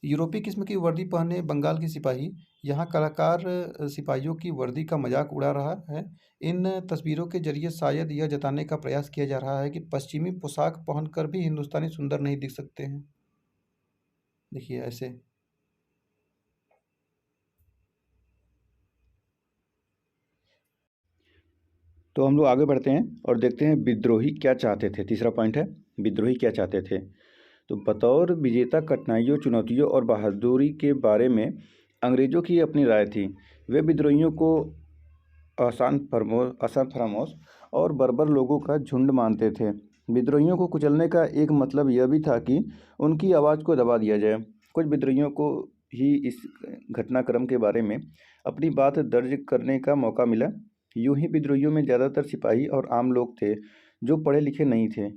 यूरोपीय किस्म की वर्दी पहने बंगाल के सिपाही, यहाँ कलाकार सिपाहियों की वर्दी का मजाक उड़ा रहा है। इन तस्वीरों के जरिए शायद यह जताने का प्रयास किया जा रहा है कि पश्चिमी पोशाक पहनकर भी हिंदुस्तानी सुंदर नहीं दिख सकते हैं। देखिए ऐसे। तो हम लोग आगे बढ़ते हैं और देखते हैं विद्रोही क्या चाहते थे। तीसरा पॉइंट है, विद्रोही क्या चाहते थे। तो बतौर विजेता कठिनाइयों, चुनौतियों और बहादुरी के बारे में अंग्रेज़ों की अपनी राय थी। वे विद्रोहियों को आसान फरामोश और बर्बर लोगों का झुंड मानते थे। विद्रोहियों को कुचलने का एक मतलब यह भी था कि उनकी आवाज़ को दबा दिया जाए। कुछ विद्रोहियों को ही इस घटनाक्रम के बारे में अपनी बात दर्ज करने का मौका मिला। यूं ही विद्रोहियों में ज़्यादातर सिपाही और आम लोग थे जो पढ़े लिखे नहीं थे।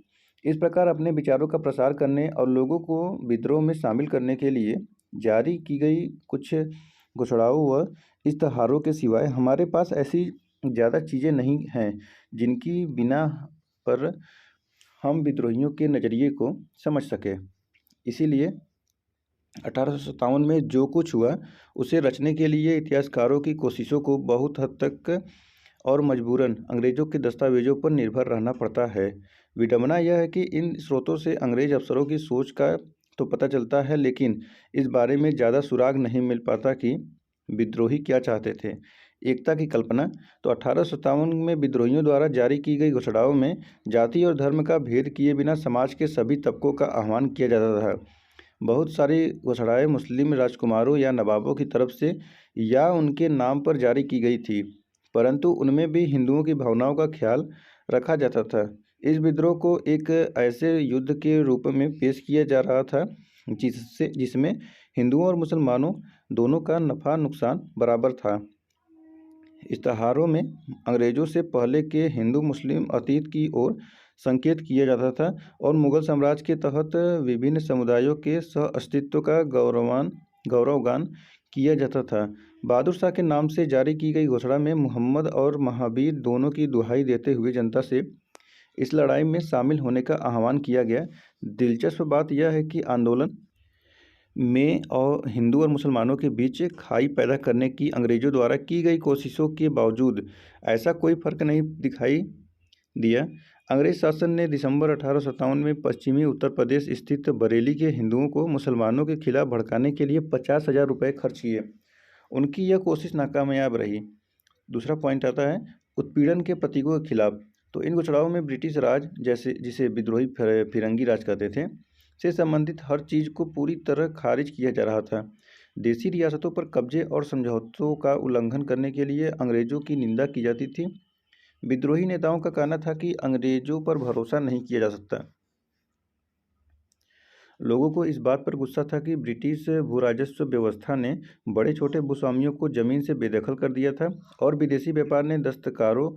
इस प्रकार अपने विचारों का प्रसार करने और लोगों को विद्रोह में शामिल करने के लिए जारी की गई कुछ घोषणाओं व इश्तहारों के सिवाय हमारे पास ऐसी ज़्यादा चीज़ें नहीं हैं जिनकी बिना पर हम विद्रोहियों के नज़रिए को समझ सकें। इसीलिए 1857 में जो कुछ हुआ उसे रचने के लिए इतिहासकारों की कोशिशों को बहुत हद तक और मजबूरन अंग्रेज़ों के दस्तावेजों पर निर्भर रहना पड़ता है। विडंबना यह है कि इन स्रोतों से अंग्रेज अफसरों की सोच का तो पता चलता है, लेकिन इस बारे में ज़्यादा सुराग नहीं मिल पाता कि विद्रोही क्या चाहते थे। एकता की कल्पना। तो 1857 में विद्रोहियों द्वारा जारी की गई घोषणाओं में जाति और धर्म का भेद किए बिना समाज के सभी तबकों का आह्वान किया जाता था। बहुत सारी घोषणाएं मुस्लिम राजकुमारों या नवाबों की तरफ से या उनके नाम पर जारी की गई थी, परंतु उनमें भी हिंदुओं की भावनाओं का ख्याल रखा जाता था। इस विद्रोह को एक ऐसे युद्ध के रूप में पेश किया जा रहा था जिसमें हिंदुओं और मुसलमानों दोनों का नफ़ा नुकसान बराबर था। इश्तहारों में अंग्रेज़ों से पहले के हिंदू मुस्लिम अतीत की ओर संकेत किया जाता था और मुगल साम्राज्य के तहत विभिन्न समुदायों के सह अस्तित्व का गौरवगान किया जाता था। बहादुर शाह के नाम से जारी की गई घोषणा में मुहम्मद और महावीर दोनों की दुहाई देते हुए जनता से इस लड़ाई में शामिल होने का आह्वान किया गया। दिलचस्प बात यह है कि आंदोलन में और हिंदू और मुसलमानों के बीच खाई पैदा करने की अंग्रेज़ों द्वारा की गई कोशिशों के बावजूद ऐसा कोई फर्क नहीं दिखाई दिया। अंग्रेज शासन ने दिसंबर 1857 में पश्चिमी उत्तर प्रदेश स्थित बरेली के हिंदुओं को मुसलमानों के खिलाफ भड़काने के लिए 50,000 रुपये खर्च किए। उनकी यह कोशिश नाकामयाब रही। दूसरा पॉइंट आता है उत्पीड़न के प्रतीकों के खिलाफ। तो इन घुसड़ाओं में ब्रिटिश राज, जैसे जिसे विद्रोही फिरंगी राज कहते थे, से संबंधित हर चीज़ को पूरी तरह खारिज किया जा रहा था। देशी रियासतों पर कब्जे और समझौतों का उल्लंघन करने के लिए अंग्रेजों की निंदा की जाती थी। विद्रोही नेताओं का कहना था कि अंग्रेजों पर भरोसा नहीं किया जा सकता। लोगों को इस बात पर गुस्सा था कि ब्रिटिश भूराजस्व व्यवस्था ने बड़े छोटे भूस्वामियों को जमीन से बेदखल कर दिया था और विदेशी व्यापार ने दस्तकारों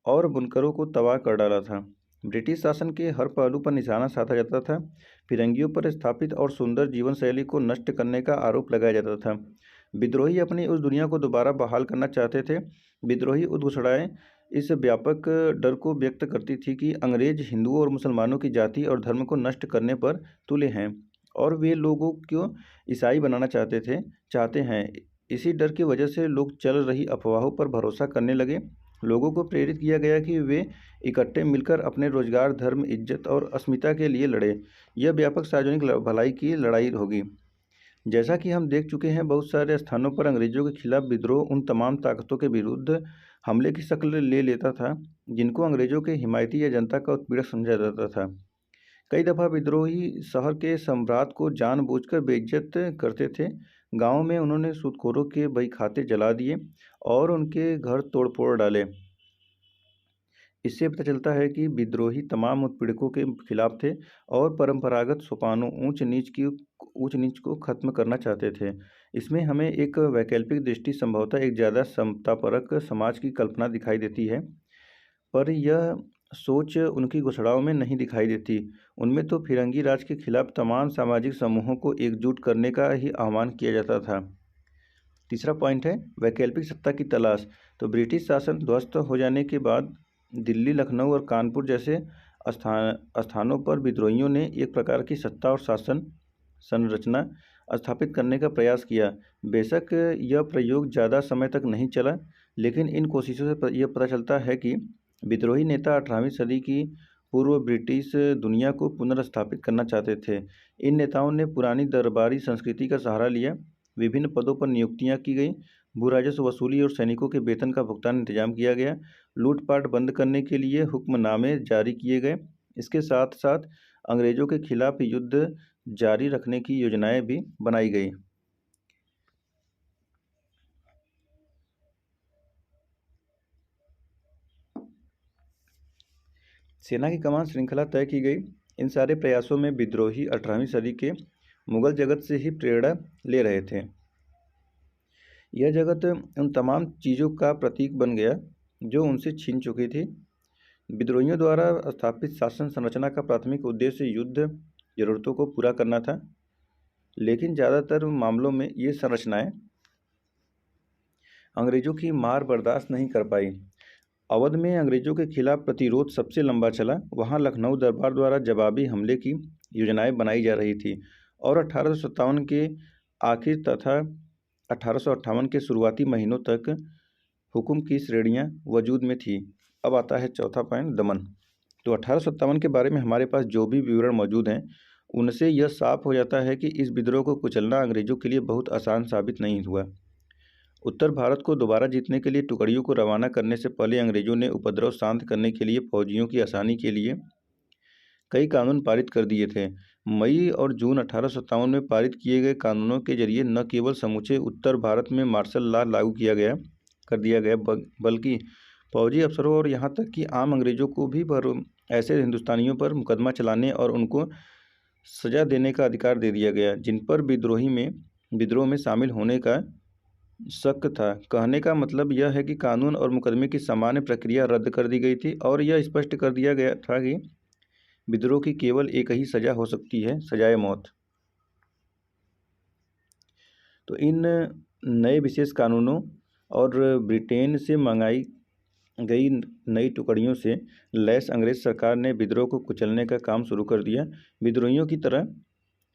और बुनकरों को तबाह कर डाला था। ब्रिटिश शासन के हर पहलू पर निशाना साधा जाता था। फिरंगियों पर स्थापित और सुंदर जीवन शैली को नष्ट करने का आरोप लगाया जाता था। विद्रोही अपनी उस दुनिया को दोबारा बहाल करना चाहते थे। विद्रोही उद्घोषणाएं इस व्यापक डर को व्यक्त करती थी कि अंग्रेज हिंदुओं और मुसलमानों की जाति और धर्म को नष्ट करने पर तुले हैं और वे लोगों को ईसाई बनाना चाहते हैं। इसी डर की वजह से लोग चल रही अफवाहों पर भरोसा करने लगे। लोगों को प्रेरित किया गया कि वे इकट्ठे मिलकर अपने रोजगार, धर्म, इज्जत और अस्मिता के लिए लड़े। यह व्यापक सार्वजनिक भलाई की लड़ाई होगी। जैसा कि हम देख चुके हैं, बहुत सारे स्थानों पर अंग्रेजों के खिलाफ विद्रोह उन तमाम ताकतों के विरुद्ध हमले की शक्ल ले लेता था जिनको अंग्रेजों के हिमायती या जनता का उत्पीड़क समझा जाता था। कई दफ़ा विद्रोही शहर के सम्राट को जानबूझकर बेइज्जत करते थे। गाँव में उन्होंने सूदखोरों के बही खाते जला दिए और उनके घर तोड़ फोड़ डाले। इससे पता चलता है कि विद्रोही तमाम उत्पीड़कों के खिलाफ थे और परंपरागत सोपानों ऊंच नीच को खत्म करना चाहते थे। इसमें हमें एक वैकल्पिक दृष्टि, संभवतः एक ज़्यादा समतापरक समाज की कल्पना दिखाई देती है, पर यह सोच उनकी घोषणाओं में नहीं दिखाई देती। उनमें तो फिरंगी राज के खिलाफ तमाम सामाजिक समूहों को एकजुट करने का ही आह्वान किया जाता था। तीसरा पॉइंट है वैकल्पिक सत्ता की तलाश। तो ब्रिटिश शासन ध्वस्त हो जाने के बाद दिल्ली, लखनऊ और कानपुर जैसे स्थानों पर विद्रोहियों ने एक प्रकार की सत्ता और शासन संरचना स्थापित करने का प्रयास किया। बेशक यह प्रयोग ज़्यादा समय तक नहीं चला, लेकिन इन कोशिशों से यह पता चलता है कि विद्रोही नेता 18वीं सदी की पूर्व ब्रिटिश दुनिया को पुनर्स्थापित करना चाहते थे। इन नेताओं ने पुरानी दरबारी संस्कृति का सहारा लिया। विभिन्न पदों पर नियुक्तियां की गई, भूराजस्व वसूली और सैनिकों के वेतन का भुगतान इंतजाम किया गया, लूटपाट बंद करने के लिए हुक्मनामे जारी किए गए। इसके साथ साथ अंग्रेजों के खिलाफ युद्ध जारी रखने की योजनाएं भी बनाई गई। सेना की कमान श्रृंखला तय की गई। इन सारे प्रयासों में विद्रोही 18वीं सदी के मुगल जगत से ही प्रेरणा ले रहे थे। यह जगत उन तमाम चीज़ों का प्रतीक बन गया जो उनसे छीन चुकी थी। विद्रोहियों द्वारा स्थापित शासन संरचना का प्राथमिक उद्देश्य युद्ध जरूरतों को पूरा करना था, लेकिन ज़्यादातर मामलों में ये संरचनाएं अंग्रेजों की मार बर्दाश्त नहीं कर पाई। अवध में अंग्रेजों के खिलाफ प्रतिरोध सबसे लंबा चला। वहां लखनऊ दरबार द्वारा जवाबी हमले की योजनाएं बनाई जा रही थी और 1857 के आखिर तथा 1858 के शुरुआती महीनों तक हुक्म की श्रेणियां वजूद में थी। अब आता है चौथा पॉइंट, दमन। तो 1857 के बारे में हमारे पास जो भी विवरण मौजूद हैं, उनसे यह साफ हो जाता है कि इस विद्रोह को कुचलना अंग्रेजों के लिए बहुत आसान साबित नहीं हुआ। उत्तर भारत को दोबारा जीतने के लिए टुकड़ियों को रवाना करने से पहले अंग्रेजों ने उपद्रव शांत करने के लिए फौजियों की आसानी के लिए कई कानून पारित कर दिए थे। मई और जून 1857 में पारित किए गए कानूनों के जरिए न केवल समूचे उत्तर भारत में मार्शल लॉ लागू कर दिया गया, बल्कि फौजी अफसरों और यहाँ तक कि आम अंग्रेजों को भी ऐसे हिंदुस्तानियों पर मुकदमा चलाने और उनको सजा देने का अधिकार दे दिया गया जिन पर विद्रोह में शामिल होने का शक था। कहने का मतलब यह है कि कानून और मुकदमे की सामान्य प्रक्रिया रद्द कर दी गई थी और यह स्पष्ट कर दिया गया था कि विद्रोह की केवल एक ही सजा हो सकती है, सजाए मौत। तो इन नए विशेष कानूनों और ब्रिटेन से मंगाई गई नई टुकड़ियों से लैस अंग्रेज सरकार ने विद्रोह को कुचलने का काम शुरू कर दिया। विद्रोहियों की तरह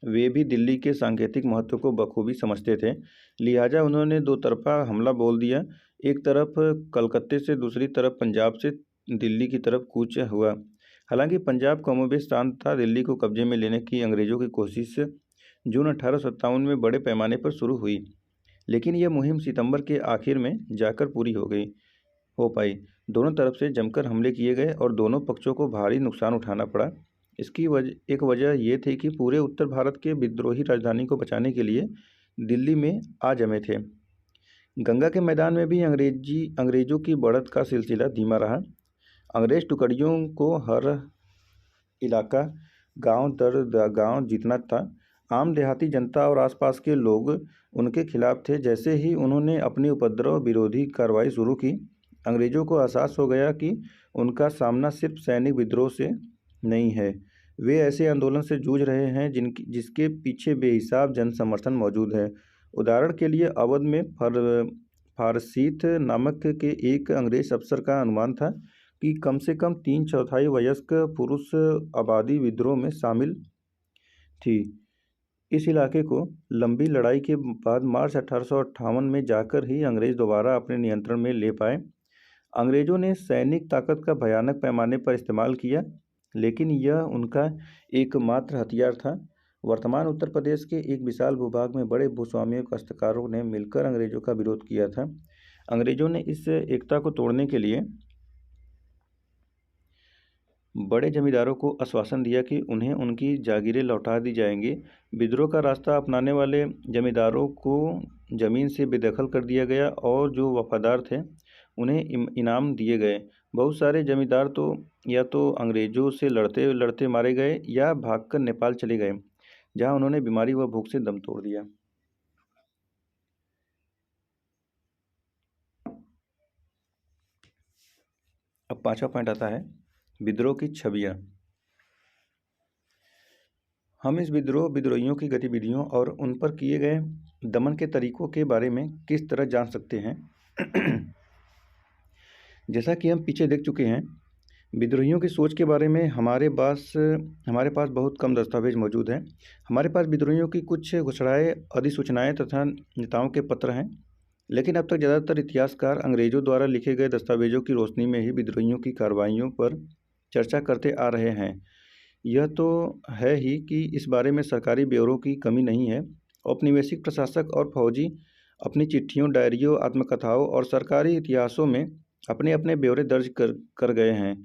वे भी दिल्ली के सांकेतिक महत्व को बखूबी समझते थे, लिहाजा उन्होंने दो तरफा हमला बोल दिया। एक तरफ कलकत्ते से, दूसरी तरफ पंजाब से दिल्ली की तरफ कूच हुआ। हालांकि पंजाब कमोबेश शांत था। दिल्ली को कब्जे में लेने की अंग्रेजों की कोशिश जून 1857 में बड़े पैमाने पर शुरू हुई, लेकिन यह मुहिम सितंबर के आखिर में जाकर पूरी हो पाई। दोनों तरफ से जमकर हमले किए गए और दोनों पक्षों को भारी नुकसान उठाना पड़ा। इसकी एक वजह यह थी कि पूरे उत्तर भारत के विद्रोही राजधानी को बचाने के लिए दिल्ली में आ जमे थे। गंगा के मैदान में भी अंग्रेजों की बढ़त का सिलसिला धीमा रहा। अंग्रेज टुकड़ियों को हर इलाका गांव दर गांव जीतना था। आम देहाती जनता और आसपास के लोग उनके खिलाफ थे। जैसे ही उन्होंने अपनी उपद्रव विरोधी कार्रवाई शुरू की, अंग्रेजों को एहसास हो गया कि उनका सामना सिर्फ सैनिक विद्रोह से नहीं है, वे ऐसे आंदोलन से जूझ रहे हैं जिसके पीछे बेहिसाब जन समर्थन मौजूद है। उदाहरण के लिए अवध में फारसीत नामक के एक अंग्रेज अफसर का अनुमान था कि कम से कम 3/4 वयस्क पुरुष आबादी विद्रोह में शामिल थी। इस इलाके को लंबी लड़ाई के बाद मार्च 1858 में जाकर ही अंग्रेज दोबारा अपने नियंत्रण में ले पाए। अंग्रेजों ने सैनिक ताकत का भयानक पैमाने पर इस्तेमाल किया, लेकिन यह उनका एकमात्र हथियार था। वर्तमान उत्तर प्रदेश के एक विशाल भूभाग में बड़े भूस्वामियों काश्तकारों ने मिलकर अंग्रेजों का विरोध किया था। अंग्रेजों ने इस एकता को तोड़ने के लिए बड़े जमींदारों को आश्वासन दिया कि उन्हें उनकी जागीरें लौटा दी जाएंगी। विद्रोह का रास्ता अपनाने वाले जमींदारों को जमीन से बेदखल कर दिया गया और जो वफादार थे उन्हें इनाम दिए गए। बहुत सारे जमींदार तो या तो अंग्रेजों से लड़ते लड़ते मारे गए या भागकर नेपाल चले गए, जहां उन्होंने बीमारी व भूख से दम तोड़ दिया। अब 5वां पॉइंट आता है विद्रोह की छवियां। हम इस विद्रोहियों की गतिविधियों और उन पर किए गए दमन के तरीकों के बारे में किस तरह जान सकते हैं। जैसा कि हम पीछे देख चुके हैं, विद्रोहियों की सोच के बारे में हमारे पास बहुत कम दस्तावेज मौजूद हैं। हमारे पास विद्रोहियों की कुछ घोषणाएं, अधिसूचनाएं तथा नेताओं के पत्र हैं, लेकिन अब तक ज़्यादातर इतिहासकार अंग्रेजों द्वारा लिखे गए दस्तावेजों की रोशनी में ही विद्रोहियों की कार्रवाइयों पर चर्चा करते आ रहे हैं। यह तो है ही कि इस बारे में सरकारी ब्यौरों की कमी नहीं है। औपनिवेशिक प्रशासक और फौजी अपनी चिट्ठियों, डायरियों, आत्मकथाओं और सरकारी इतिहासों में अपने अपने ब्यौरे दर्ज कर गए हैं।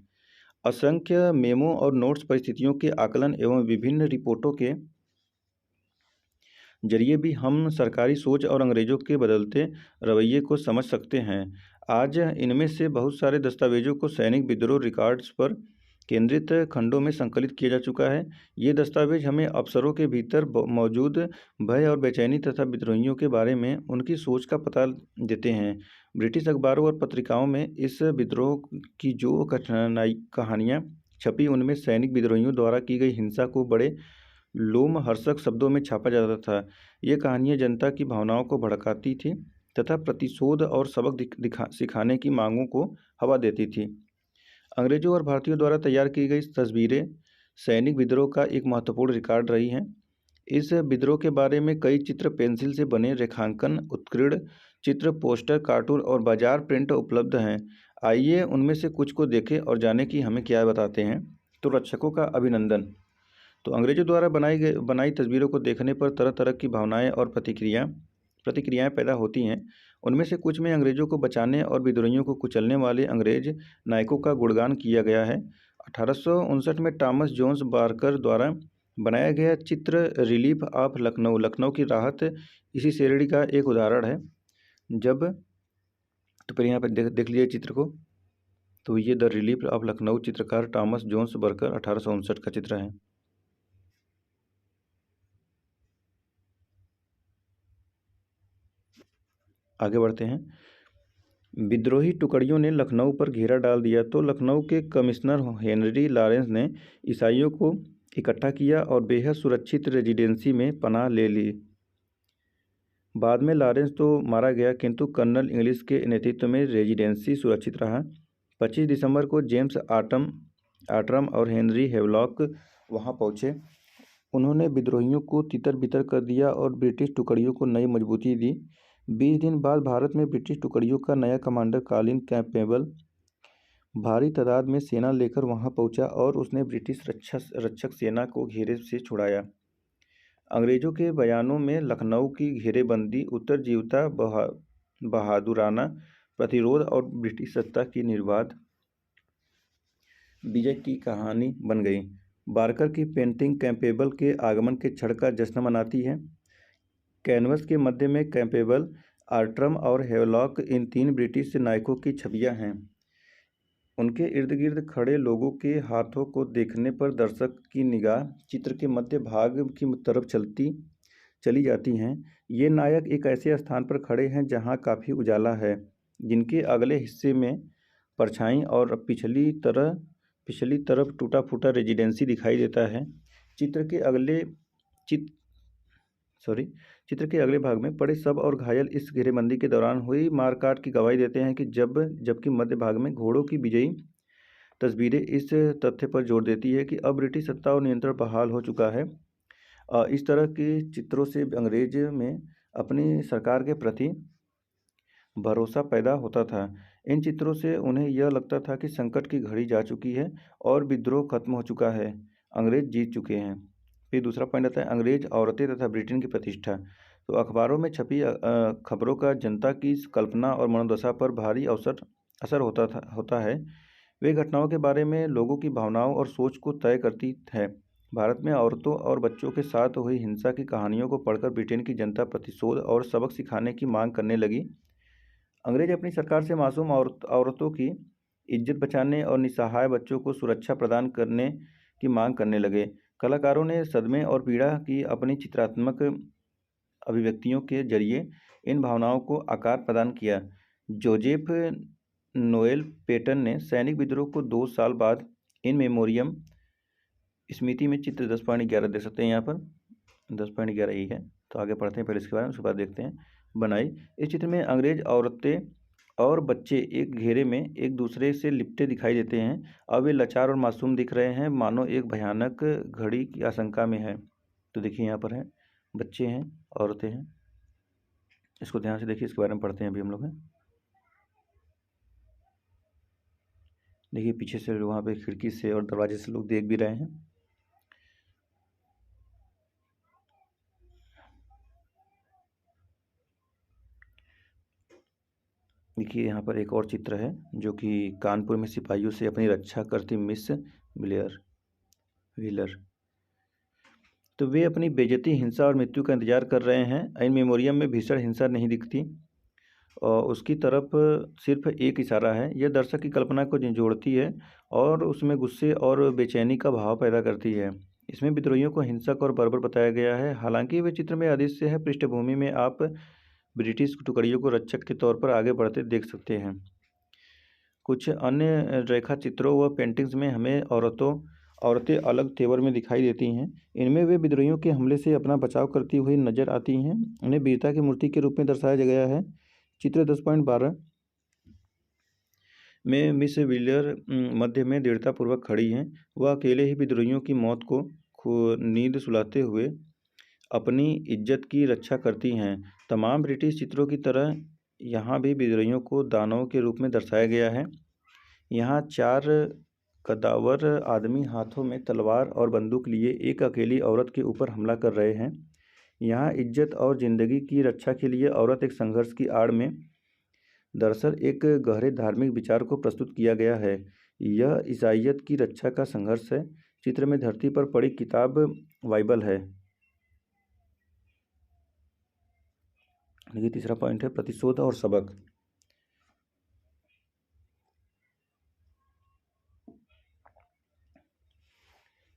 असंख्य मेमो और नोट्स परिस्थितियों के आकलन एवं विभिन्न रिपोर्टों के जरिए भी हम सरकारी सोच और अंग्रेजों के बदलते रवैये को समझ सकते हैं। आज इनमें से बहुत सारे दस्तावेजों को सैनिक विद्रोह रिकॉर्ड्स पर केंद्रित खंडों में संकलित किया जा चुका है। ये दस्तावेज हमें अफसरों के भीतर मौजूद भय और बेचैनी तथा विद्रोहियों के बारे में उनकी सोच का पता देते हैं। ब्रिटिश अखबारों और पत्रिकाओं में इस विद्रोह की जो कहानियाँ छपी, उनमें सैनिक विद्रोहियों द्वारा की गई हिंसा को बड़े लोमहर्षक शब्दों में छापा जाता था। ये कहानियाँ जनता की भावनाओं को भड़काती थी तथा प्रतिशोध और सबक सिखाने की मांगों को हवा देती थी। अंग्रेजों और भारतीयों द्वारा तैयार की गई तस्वीरें सैनिक विद्रोह का एक महत्वपूर्ण रिकॉर्ड रही हैं। इस विद्रोह के बारे में कई चित्र, पेंसिल से बने रेखांकन, उत्कीर्ण चित्र, पोस्टर, कार्टून और बाजार प्रिंट उपलब्ध हैं। आइए उनमें से कुछ को देखें और जानें कि हमें क्या बताते हैं। तो रक्षकों का अभिनंदन। तो अंग्रेजों द्वारा बनाई तस्वीरों को देखने पर तरह तरह की भावनाएं और प्रतिक्रियाएं पैदा होती हैं। उनमें से कुछ में अंग्रेजों को बचाने और विद्रोहियों को कुचलने वाले अंग्रेज नायकों का गुणगान किया गया है। 1859 में थॉमस जोन्स बार्कर द्वारा बनाया गया चित्र रिलीफ ऑफ लखनऊ की राहत इसी श्रेणी का एक उदाहरण है। तो फिर यहाँ पर देख लीजिए चित्र को। तो ये द रिलीफ ऑफ लखनऊ चित्रकार थॉमस जोन्स बार्कर 1859 का चित्र है। आगे बढ़ते हैं। विद्रोही टुकड़ियों ने लखनऊ पर घेरा डाल दिया तो लखनऊ के कमिश्नर हेनरी लॉरेंस ने ईसाइयों को इकट्ठा किया और बेहद सुरक्षित रेजिडेंसी में पनाह ले ली। बाद में लॉरेंस तो मारा गया, किंतु कर्नल इंग्लिश के नेतृत्व में रेजिडेंसी सुरक्षित रहा। 25 दिसंबर को जेम्स आटरम और हेनरी हेवलॉक वहां पहुंचे। उन्होंने विद्रोहियों को तितर बितर कर दिया और ब्रिटिश टुकड़ियों को नई मजबूती दी। 20 दिन बाद भारत में ब्रिटिश टुकड़ियों का नया कमांडर कॉलिन कैंपबेल भारी तादाद में सेना लेकर वहां पहुंचा और उसने ब्रिटिश रक्षक सेना को घेरे से छुड़ाया। अंग्रेजों के बयानों में लखनऊ की घेरेबंदी, उत्तरजीविता, बहादुराना प्रतिरोध और ब्रिटिश सत्ता की निर्बाध विजय की कहानी बन गई। बारकर की पेंटिंग कैंपेबल के आगमन के क्षण का जश्न मनाती है। कैनवस के मध्य में कैंपेबल, आर्ट्रम और हेवलॉक इन तीन ब्रिटिश नायकों की छवियां हैं। उनके इर्द गिर्द खड़े लोगों के हाथों को देखने पर दर्शक की निगाह चित्र के मध्य भाग की तरफ चली जाती हैं। ये नायक एक ऐसे स्थान पर खड़े हैं जहां काफ़ी उजाला है, जिनके अगले हिस्से में परछाई और पिछली तरफ टूटा फूटा रेजिडेंसी दिखाई देता है। चित्र के अगले भाग में पड़े सब और घायल इस घेरेबंदी के दौरान हुई मारकाट की गवाही देते हैं कि जबकि मध्य भाग में घोड़ों की विजयी तस्वीरें इस तथ्य पर जोर देती है कि अब ब्रिटिश सत्ता और नियंत्रण बहाल हो चुका है। इस तरह के चित्रों से अंग्रेज में अपनी सरकार के प्रति भरोसा पैदा होता था। इन चित्रों से उन्हें यह लगता था कि संकट की घड़ी जा चुकी है और विद्रोह खत्म हो चुका है, अंग्रेज जीत चुके हैं। फिर दूसरा पॉइंट आता है अंग्रेज, औरतें तथा ब्रिटेन की प्रतिष्ठा। तो अखबारों में छपी खबरों का जनता की कल्पना और मनोदशा पर भारी असर होता है। वे घटनाओं के बारे में लोगों की भावनाओं और सोच को तय करती है। भारत में औरतों और बच्चों के साथ हुई हिंसा की कहानियों को पढ़कर ब्रिटेन की जनता प्रतिशोध और सबक सिखाने की मांग करने लगी। अंग्रेज अपनी सरकार से मासूम औरतों की इज्जत बचाने और निसहाय बच्चों को सुरक्षा प्रदान करने की मांग करने लगे। कलाकारों ने सदमे और पीड़ा की अपनी चित्रात्मक अभिव्यक्तियों के जरिए इन भावनाओं को आकार प्रदान किया। जोजेफ नोएल पेटन ने सैनिक विद्रोह को 2 साल बाद इन मेमोरियम स्मृति में चित्र 10.11 देख सकते हैं। यहाँ पर 10.11 ही है, तो आगे पढ़ते हैं पहले इसके बारे में, उसके बाद देखते हैं। बनाई। इस चित्र में अंग्रेज औरतें और बच्चे एक घेरे में एक दूसरे से लिपटे दिखाई देते हैं। अब वे लाचार और मासूम दिख रहे हैं, मानो एक भयानक घड़ी की आशंका में है। तो देखिए यहाँ पर है, बच्चे हैं, औरतें हैं। इसको ध्यान से देखिए, इसके बारे में पढ़ते हैं अभी हम लोग हैं। देखिए पीछे से वहाँ पे खिड़की से और दरवाजे से लोग देख भी रहे हैं। देखिए यहाँ पर एक और चित्र है जो कि कानपुर में सिपाहियों से अपनी रक्षा करती मिस व्हीलर। तो वे अपनी बेइज्जती, हिंसा और मृत्यु का इंतजार कर रहे हैं। इन मेमोरियम में भीषण हिंसा नहीं दिखती और उसकी तरफ सिर्फ एक इशारा है। यह दर्शक की कल्पना को झंझोड़ती है और उसमें गुस्से और बेचैनी का भाव पैदा करती है। इसमें विद्रोहियों को हिंसक और बर्बर बताया गया है। हालांकि वे चित्र में अदृश्य है, पृष्ठभूमि में आप ब्रिटिश टुकड़ियों को रक्षक के तौर पर आगे बढ़ते देख सकते हैं। कुछ अन्य रेखा चित्रों व पेंटिंग्स में हमें औरतें अलग तेवर में दिखाई देती हैं। इनमें वे विद्रोहियों के हमले से अपना बचाव करती हुई नजर आती हैं। उन्हें वीरता की मूर्ति के रूप में दर्शाया गया है। चित्र 10.12 में मिस व्हीलर मध्य में दृढ़तापूर्वक खड़ी हैं। वह अकेले ही विद्रोहियों की मौत को नींद सुलाते हुए अपनी इज्जत की रक्षा करती हैं। तमाम ब्रिटिश चित्रों की तरह यहाँ भी विद्रोहियों को दानवों के रूप में दर्शाया गया है। यहाँ 4 कद्दावर आदमी हाथों में तलवार और बंदूक लिए एक अकेली औरत के ऊपर हमला कर रहे हैं। यहाँ इज्जत और ज़िंदगी की रक्षा के लिए औरत एक संघर्ष की आड़ में दरअसल एक गहरे धार्मिक विचार को प्रस्तुत किया गया है। यह ईसाइयत की रक्षा का संघर्ष है। चित्र में धरती पर पड़ी किताब बाइबल है। देखिए तीसरा पॉइंट है प्रतिशोध और सबक।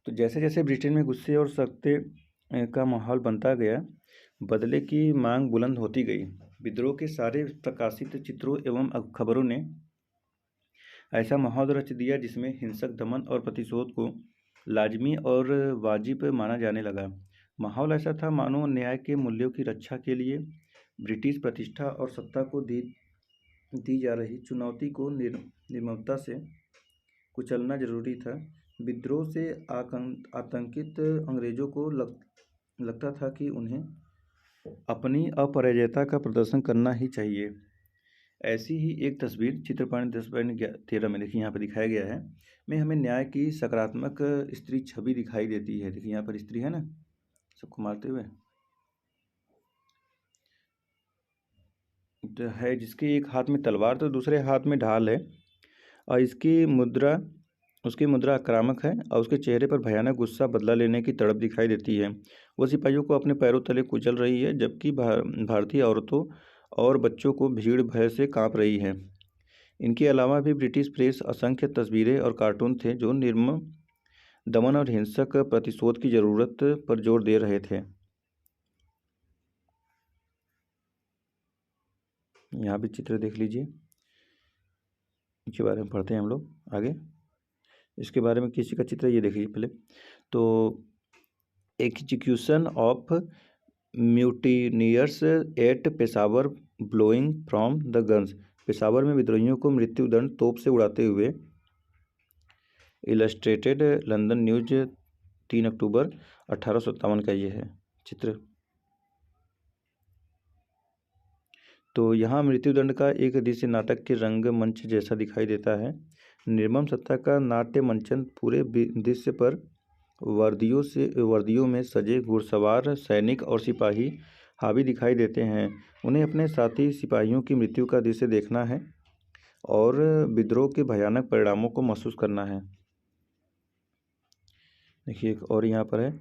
तो जैसे जैसे ब्रिटेन में गुस्से और सख्ते का माहौल बनता गया, बदले की मांग बुलंद होती गई। विद्रोह के सारे प्रकाशित चित्रों एवं खबरों ने ऐसा माहौल रच दिया जिसमें हिंसक दमन और प्रतिशोध को लाजमी और वाजिब माना जाने लगा। माहौल ऐसा था मानो न्याय के मूल्यों की रक्षा के लिए ब्रिटिश प्रतिष्ठा और सत्ता को दी जा रही चुनौती को निर्ममता से कुचलना जरूरी था। विद्रोह से आतंकित अंग्रेजों को लगता था कि उन्हें अपनी अपराजेयता का प्रदर्शन करना ही चाहिए। ऐसी ही एक तस्वीर चित्र पॉइंट 10.13 में देखिए यहाँ पर दिखाया गया है, में हमें न्याय की सकारात्मक स्त्री छवि दिखाई देती है। देखिए यहाँ पर स्त्री है ना, सबको मारते हुए तो है, जिसके एक हाथ में तलवार तो दूसरे हाथ में ढाल है, और उसकी मुद्रा आक्रामक है, और उसके चेहरे पर भयानक गुस्सा, बदला लेने की तड़प दिखाई देती है। वो सिपाहियों को अपने पैरों तले कुचल रही है, जबकि भारतीय औरतों और बच्चों को भीड़ भय से कांप रही है। इनके अलावा भी ब्रिटिश प्रेस असंख्य तस्वीरें और कार्टून थे जो निर्मम दमन और हिंसक प्रतिशोध की जरूरत पर जोर दे रहे थे। यहाँ भी चित्र देख लीजिए, इसके बारे में पढ़ते हैं हम लोग आगे। इसके बारे में किसी का चित्र ये देखिए पहले तो, execution of mutineers at Peshawar blowing from the guns. Peshawar में विद्रोहियों को मृत्युदंड तोप से उड़ाते हुए। इलस्ट्रेटेड लंदन न्यूज 3 अक्टूबर 1857 का ये है चित्र। तो यहाँ मृत्युदंड का एक दृश्य नाटक के रंगमंच जैसा दिखाई देता है। निर्मम सत्ता का नाट्य मंचन पूरे दृश्य पर वर्दियों में सजे घुड़सवार सैनिक और सिपाही हावी दिखाई देते हैं। उन्हें अपने साथी सिपाहियों की मृत्यु का दृश्य देखना है और विद्रोह के भयानक परिणामों को महसूस करना है। देखिए एक और यहाँ पर है,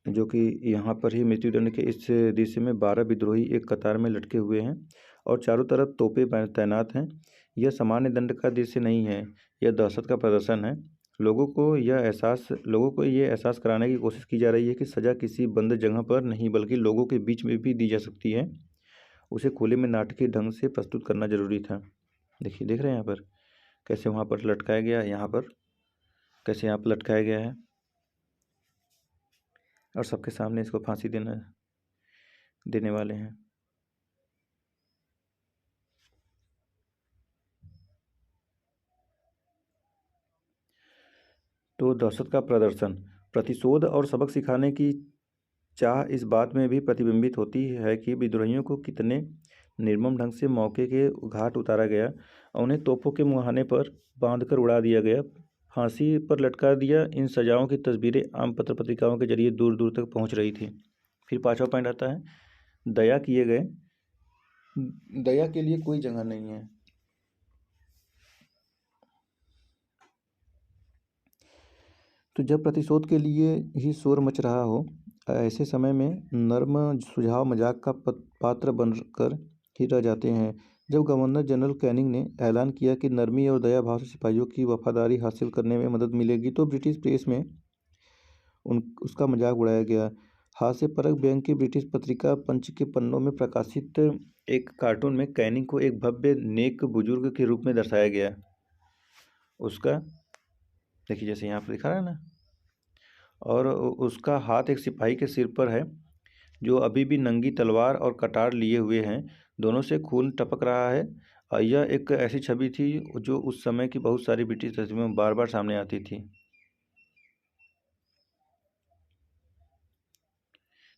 जो कि यहाँ पर ही मृत्युदंड के इस दृश्य में 12 विद्रोही एक कतार में लटके हुए हैं और चारों तरफ तोपें तैनात हैं। यह सामान्य दंड का दृश्य नहीं है, यह दहशत का प्रदर्शन है। लोगों को ये एहसास कराने की कोशिश की जा रही है कि सज़ा किसी बंद जगह पर नहीं बल्कि लोगों के बीच में भी दी जा सकती है। उसे खुले में नाटकीय ढंग से प्रस्तुत करना जरूरी था। देखिए, देख रहे हैं यहाँ पर कैसे वहाँ पर लटकाया गया, यहाँ पर कैसे यहाँ पर लटकाया गया है, और सबके सामने इसको फांसी देने वाले हैं। तो दहशत का प्रदर्शन, प्रतिशोध और सबक सिखाने की चाह इस बात में भी प्रतिबिंबित होती है कि विद्रोहियों को कितने निर्मम ढंग से मौके के घाट उतारा गया और उन्हें तोपों के मुहाने पर बांधकर उड़ा दिया गया, फांसी पर लटका दिया। इन सजाओं की तस्वीरें आम पत्र पत्रिकाओं के जरिए दूर दूर तक पहुंच रही थी। फिर 5वां पॉइंट आता है, दया के लिए कोई जगह नहीं है। तो जब प्रतिशोध के लिए ही शोर मच रहा हो, ऐसे समय में नर्म सुझाव मजाक का पात्र बनकर ही रह जाते हैं। जब गवर्नर जनरल कैनिंग ने ऐलान किया कि नरमी और दया भाव से सिपाहियों की वफादारी हासिल करने में मदद मिलेगी, तो ब्रिटिश प्रेस में उसका मजाक उड़ाया गया। हास्यपरक व्यंग की ब्रिटिश पत्रिका पंच के पन्नों में प्रकाशित एक कार्टून में कैनिंग को एक भव्य नेक बुजुर्ग के रूप में दर्शाया गया। उसका देखिए जैसे यहाँ पर दिखा रहा है ना, और उसका हाथ एक सिपाही के सिर पर है जो अभी भी नंगी तलवार और कटार लिए हुए हैं, दोनों से खून टपक रहा है। यह एक ऐसी छवि थी जो उस समय की बहुत सारी ब्रिटिश तस्वीरों में बार बार सामने आती थी।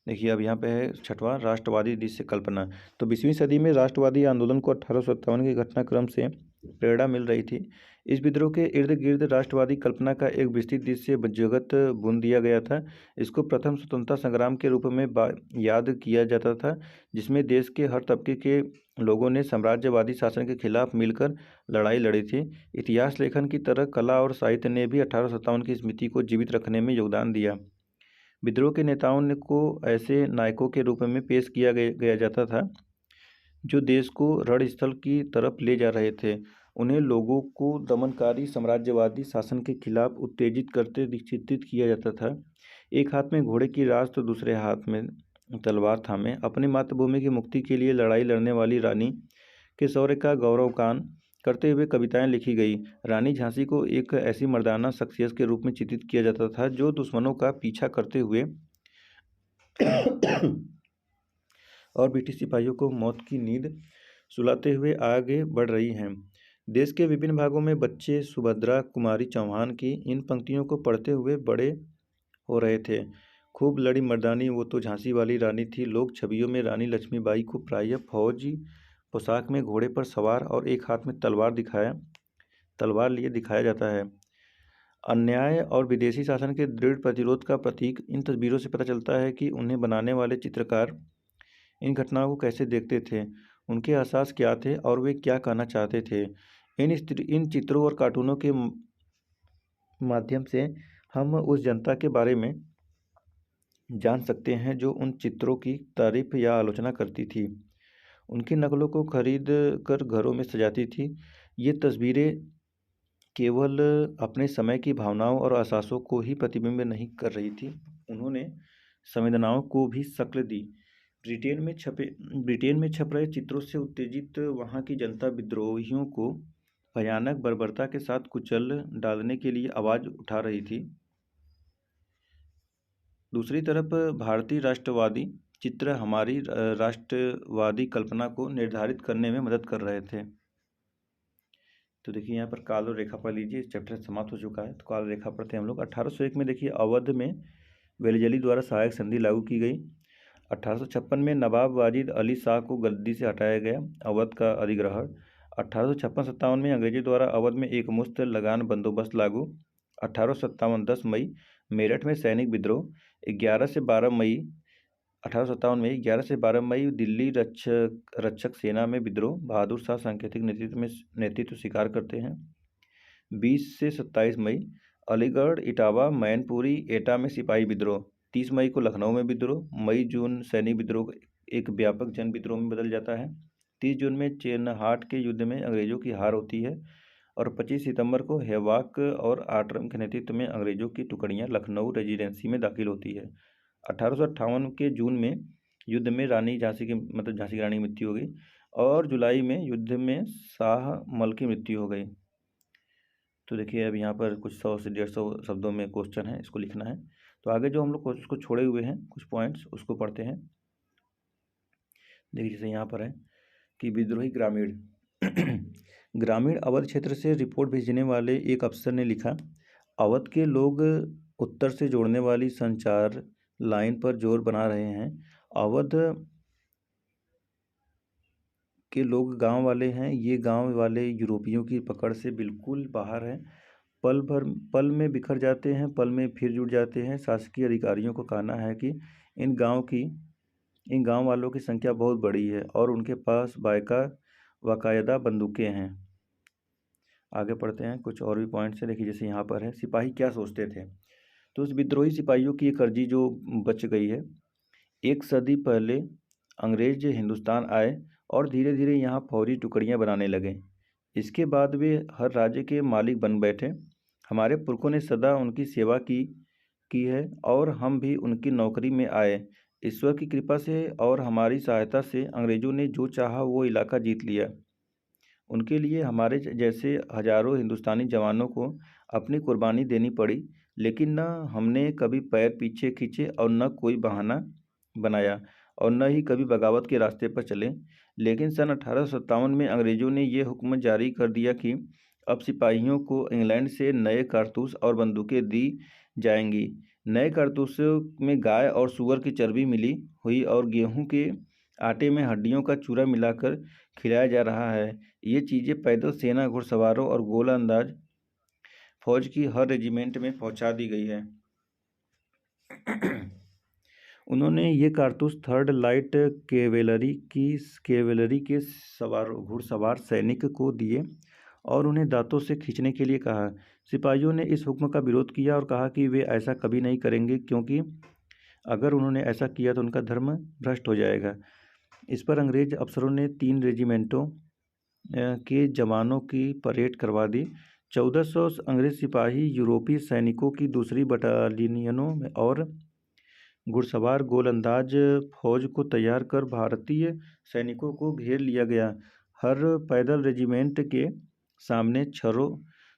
देखिए अब यहाँ पे है 6वां, राष्ट्रवादी दृश्य कल्पना। तो 20वीं सदी में राष्ट्रवादी आंदोलन को 1857 के घटनाक्रम से प्रेरणा मिल रही थी। इस विद्रोह के इर्द गिर्द राष्ट्रवादी कल्पना का एक विस्तृत दृश्य जगत बुन दिया गया था। इसको प्रथम स्वतंत्रता संग्राम के रूप में याद किया जाता था, जिसमें देश के हर तबके के लोगों ने साम्राज्यवादी शासन के खिलाफ मिलकर लड़ाई लड़ी थी। इतिहास लेखन की तरह कला और साहित्य ने भी 1857 की स्मृति को जीवित रखने में योगदान दिया। विद्रोह के नेताओं को ऐसे नायकों के रूप में पेश किया गया जाता था जो देश को रणस्थल की तरफ ले जा रहे थे। उन्हें लोगों को दमनकारी साम्राज्यवादी शासन के खिलाफ उत्तेजित करते चित्रित किया जाता था। एक हाथ में घोड़े की रास तो दूसरे हाथ में तलवार थामे अपनी मातृभूमि की मुक्ति के लिए लड़ाई लड़ने वाली रानी के शौर्य का गौरवगान करते हुए कविताएं लिखी गई। रानी झांसी को एक ऐसी मर्दाना शख्सियत के रूप में चित्रित किया जाता था जो दुश्मनों का पीछा करते हुए और ब्रिटिश सिपाहियों को मौत की नींद सुलाते हुए आगे बढ़ रही हैं। देश के विभिन्न भागों में बच्चे सुभद्रा कुमारी चौहान की इन पंक्तियों को पढ़ते हुए बड़े हो रहे थे। खूब लड़ी मर्दानी वो तो झांसी वाली रानी थी। लोक छवियों में रानी लक्ष्मीबाई को प्रायः पोशाक में घोड़े पर सवार और एक हाथ में तलवार लिए दिखाया जाता है। अन्याय और विदेशी शासन के दृढ़ प्रतिरोध का प्रतीक इन तस्वीरों से पता चलता है कि उन्हें बनाने वाले चित्रकार इन घटनाओं को कैसे देखते थे, उनके एहसास क्या थे और वे क्या कहना चाहते थे। इन चित्रों और कार्टूनों के माध्यम से हम उस जनता के बारे में जान सकते हैं जो उन चित्रों की तारीफ या आलोचना करती थी, उनकी नकलों को खरीद कर घरों में सजाती थी। ये तस्वीरें केवल अपने समय की भावनाओं और एहसासों को ही प्रतिबिंबित नहीं कर रही थी, उन्होंने संवेदनाओं को भी शक्ल दी। ब्रिटेन में छप रहे चित्रों से उत्तेजित वहाँ की जनता विद्रोहियों को भयानक बर्बरता के साथ कुचल डालने के लिए आवाज़ उठा रही थी। दूसरी तरफ भारतीय राष्ट्रवादी चित्र हमारी राष्ट्रवादी कल्पना को निर्धारित करने में मदद कर रहे थे। तो देखिए यहाँ पर काल और रेखा पढ़ लीजिए, इस चैप्टर समाप्त हो चुका है। तो काल रेखा पढ़ते हैं हम लोग। 1801 में देखिए अवध में वेलिजली द्वारा सहायक संधि लागू की गई। 1856 में नवाब वाजिद अली शाह को गद्दी से हटाया गया, अवध का अधिग्रहण। 1856-57 में अंग्रेजों द्वारा अवध में एक मुश्त लगान बंदोबस्त लागू। 1857 10 मई मेरठ में सैनिक विद्रोह। 11 से 12 मई 1857 में 11 से 12 मई दिल्ली रक्षक सेना में विद्रोह, बहादुर शाह सांकेतिक नेतृत्व स्वीकार करते हैं। 20 से 27 मई अलीगढ़, इटावा, मैनपुरी, एटा में सिपाही विद्रोह। 30 मई को लखनऊ में विद्रोह। मई जून सैनिक विद्रोह एक व्यापक जन विद्रोह में बदल जाता है। 30 जून में चेरनहाट के युद्ध में अंग्रेजों की हार होती है और 25 सितंबर को हेवाक और आटरम के नेतृत्व में अंग्रेजों की टुकड़ियां लखनऊ रेजिडेंसी में दाखिल होती है। 1858 के जून में युद्ध में झांसी की रानी की मृत्यु हो गई और जुलाई में युद्ध में शाहमल की मृत्यु हो गई। तो देखिए अब यहाँ पर कुछ 100 से 150 शब्दों में क्वेश्चन है, इसको लिखना है। तो आगे जो हम लोग उसको छोड़े हुए हैं कुछ पॉइंट्स, उसको पढ़ते हैं। देखिए जैसे यहाँ पर है कि विद्रोही ग्रामीण अवध क्षेत्र से रिपोर्ट भेजने वाले एक अफसर ने लिखा, अवध के लोग उत्तर से जोड़ने वाली संचार लाइन पर जोर बना रहे हैं। अवध के लोग गांव वाले हैं, ये गांव वाले यूरोपियों की पकड़ से बिल्कुल बाहर हैं, पल में बिखर जाते हैं, पल में फिर जुड़ जाते हैं। शासकीय अधिकारियों को कहना है कि इन गांव वालों की संख्या बहुत बड़ी है और उनके पास बाकायदा बंदूकें हैं। आगे पढ़ते हैं, कुछ और भी पॉइंट्स है। देखिए जैसे यहाँ पर है, सिपाही क्या सोचते थे। तो उस विद्रोही सिपाहियों की एक अर्जी जो बच गई है। एक सदी पहले अंग्रेज हिंदुस्तान आए और धीरे धीरे यहाँ फौजी टुकड़ियाँ बनाने लगे। इसके बाद वे हर राज्य के मालिक बन बैठे। हमारे पुरखों ने सदा उनकी सेवा की है और हम भी उनकी नौकरी में आए। ईश्वर की कृपा से और हमारी सहायता से अंग्रेजों ने जो चाहा वो इलाका जीत लिया। उनके लिए हमारे जैसे हजारों हिंदुस्तानी जवानों को अपनी कुर्बानी देनी पड़ी, लेकिन न हमने कभी पैर पीछे खींचे और न कोई बहाना बनाया और न ही कभी बगावत के रास्ते पर चले। लेकिन सन 1857 में अंग्रेजों ने ये हुक्म जारी कर दिया कि अब सिपाहियों को इंग्लैंड से नए कारतूस और बंदूकें दी जाएंगी। नए कारतूसों में गाय और सूअर की चर्बी मिली हुई और गेहूं के आटे में हड्डियों का चूरा मिलाकर खिलाया जा रहा है। ये चीज़ें पैदल सेना, घुड़सवारों और गोलंदाज फौज की हर रेजिमेंट में पहुंचा दी गई है। उन्होंने ये कारतूस 3rd लाइट कैवेलरी के घुड़सवार सैनिक को दिए और उन्हें दांतों से खींचने के लिए कहा। सिपाहियों ने इस हुक्म का विरोध किया और कहा कि वे ऐसा कभी नहीं करेंगे, क्योंकि अगर उन्होंने ऐसा किया तो उनका धर्म भ्रष्ट हो जाएगा। इस पर अंग्रेज अफसरों ने 3 रेजिमेंटों के जवानों की परेड करवा दी। 1400 अंग्रेज सिपाही यूरोपीय सैनिकों की दूसरी बटालियनों में और घुड़सवार गोलंदाज फौज को तैयार कर भारतीय सैनिकों को घेर लिया गया। हर पैदल रेजिमेंट के सामने छर्रों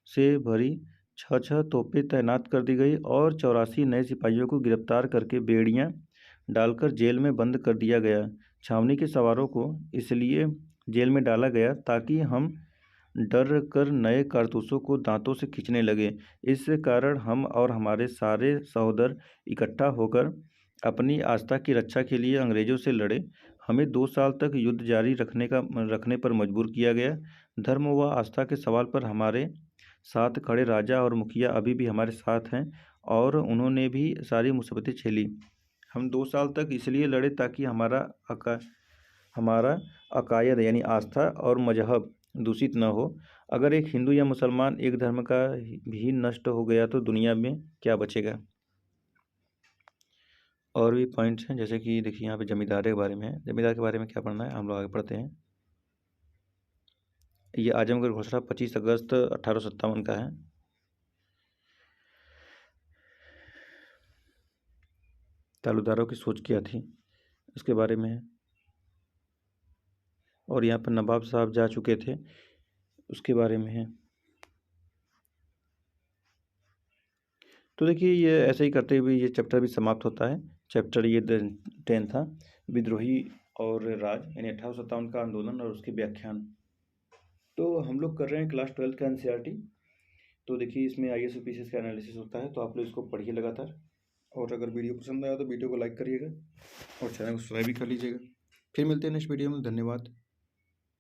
से भरी 6 तोपें तैनात कर दी गई और 84 नए सिपाहियों को गिरफ्तार करके बेड़ियां डालकर जेल में बंद कर दिया गया। छावनी के सवारों को इसलिए जेल में डाला गया ताकि हम डर कर नए कारतूसों को दांतों से खींचने लगे। इस कारण हम और हमारे सारे सहोदर इकट्ठा होकर अपनी आस्था की रक्षा के लिए अंग्रेजों से लड़े। हमें 2 साल तक युद्ध जारी रखने पर मजबूर किया गया। धर्म व आस्था के सवाल पर हमारे साथ खड़े राजा और मुखिया अभी भी हमारे साथ हैं और उन्होंने भी सारी मुसीबतें झेली। हम 2 साल तक इसलिए लड़े ताकि हमारा अकायद यानी आस्था और मजहब दूषित न हो। अगर एक हिंदू या मुसलमान एक धर्म का भी नष्ट हो गया तो दुनिया में क्या बचेगा। और भी पॉइंट्स हैं, जैसे कि देखिए यहाँ पे जमींदार के बारे में है। जमींदार के बारे में क्या पढ़ना है, हम लोग आगे पढ़ते हैं। ये आजमगढ़ घोषणा 25 अगस्त 1857 का है। तालुदारों की सोच क्या थी इसके बारे में है। और यहाँ पर नवाब साहब जा चुके थे उसके बारे में है। तो देखिए ये ऐसे ही करते हुए ये चैप्टर भी समाप्त होता है। चैप्टर ये 10 था, विद्रोही और राज यानी 1857 का आंदोलन और उसके व्याख्यान। तो हम लोग कर रहे हैं क्लास 12 का एनसीईआरटी। तो देखिए इसमें आईएएस यूपीएससी का एनालिसिस होता है, तो आप लोग इसको पढ़िए लगातार। और अगर वीडियो पसंद आया तो वीडियो को लाइक करिएगा और चैनल को सब्सक्राइब भी कर लीजिएगा। फिर मिलते हैं नेक्स्ट वीडियो में। धन्यवाद।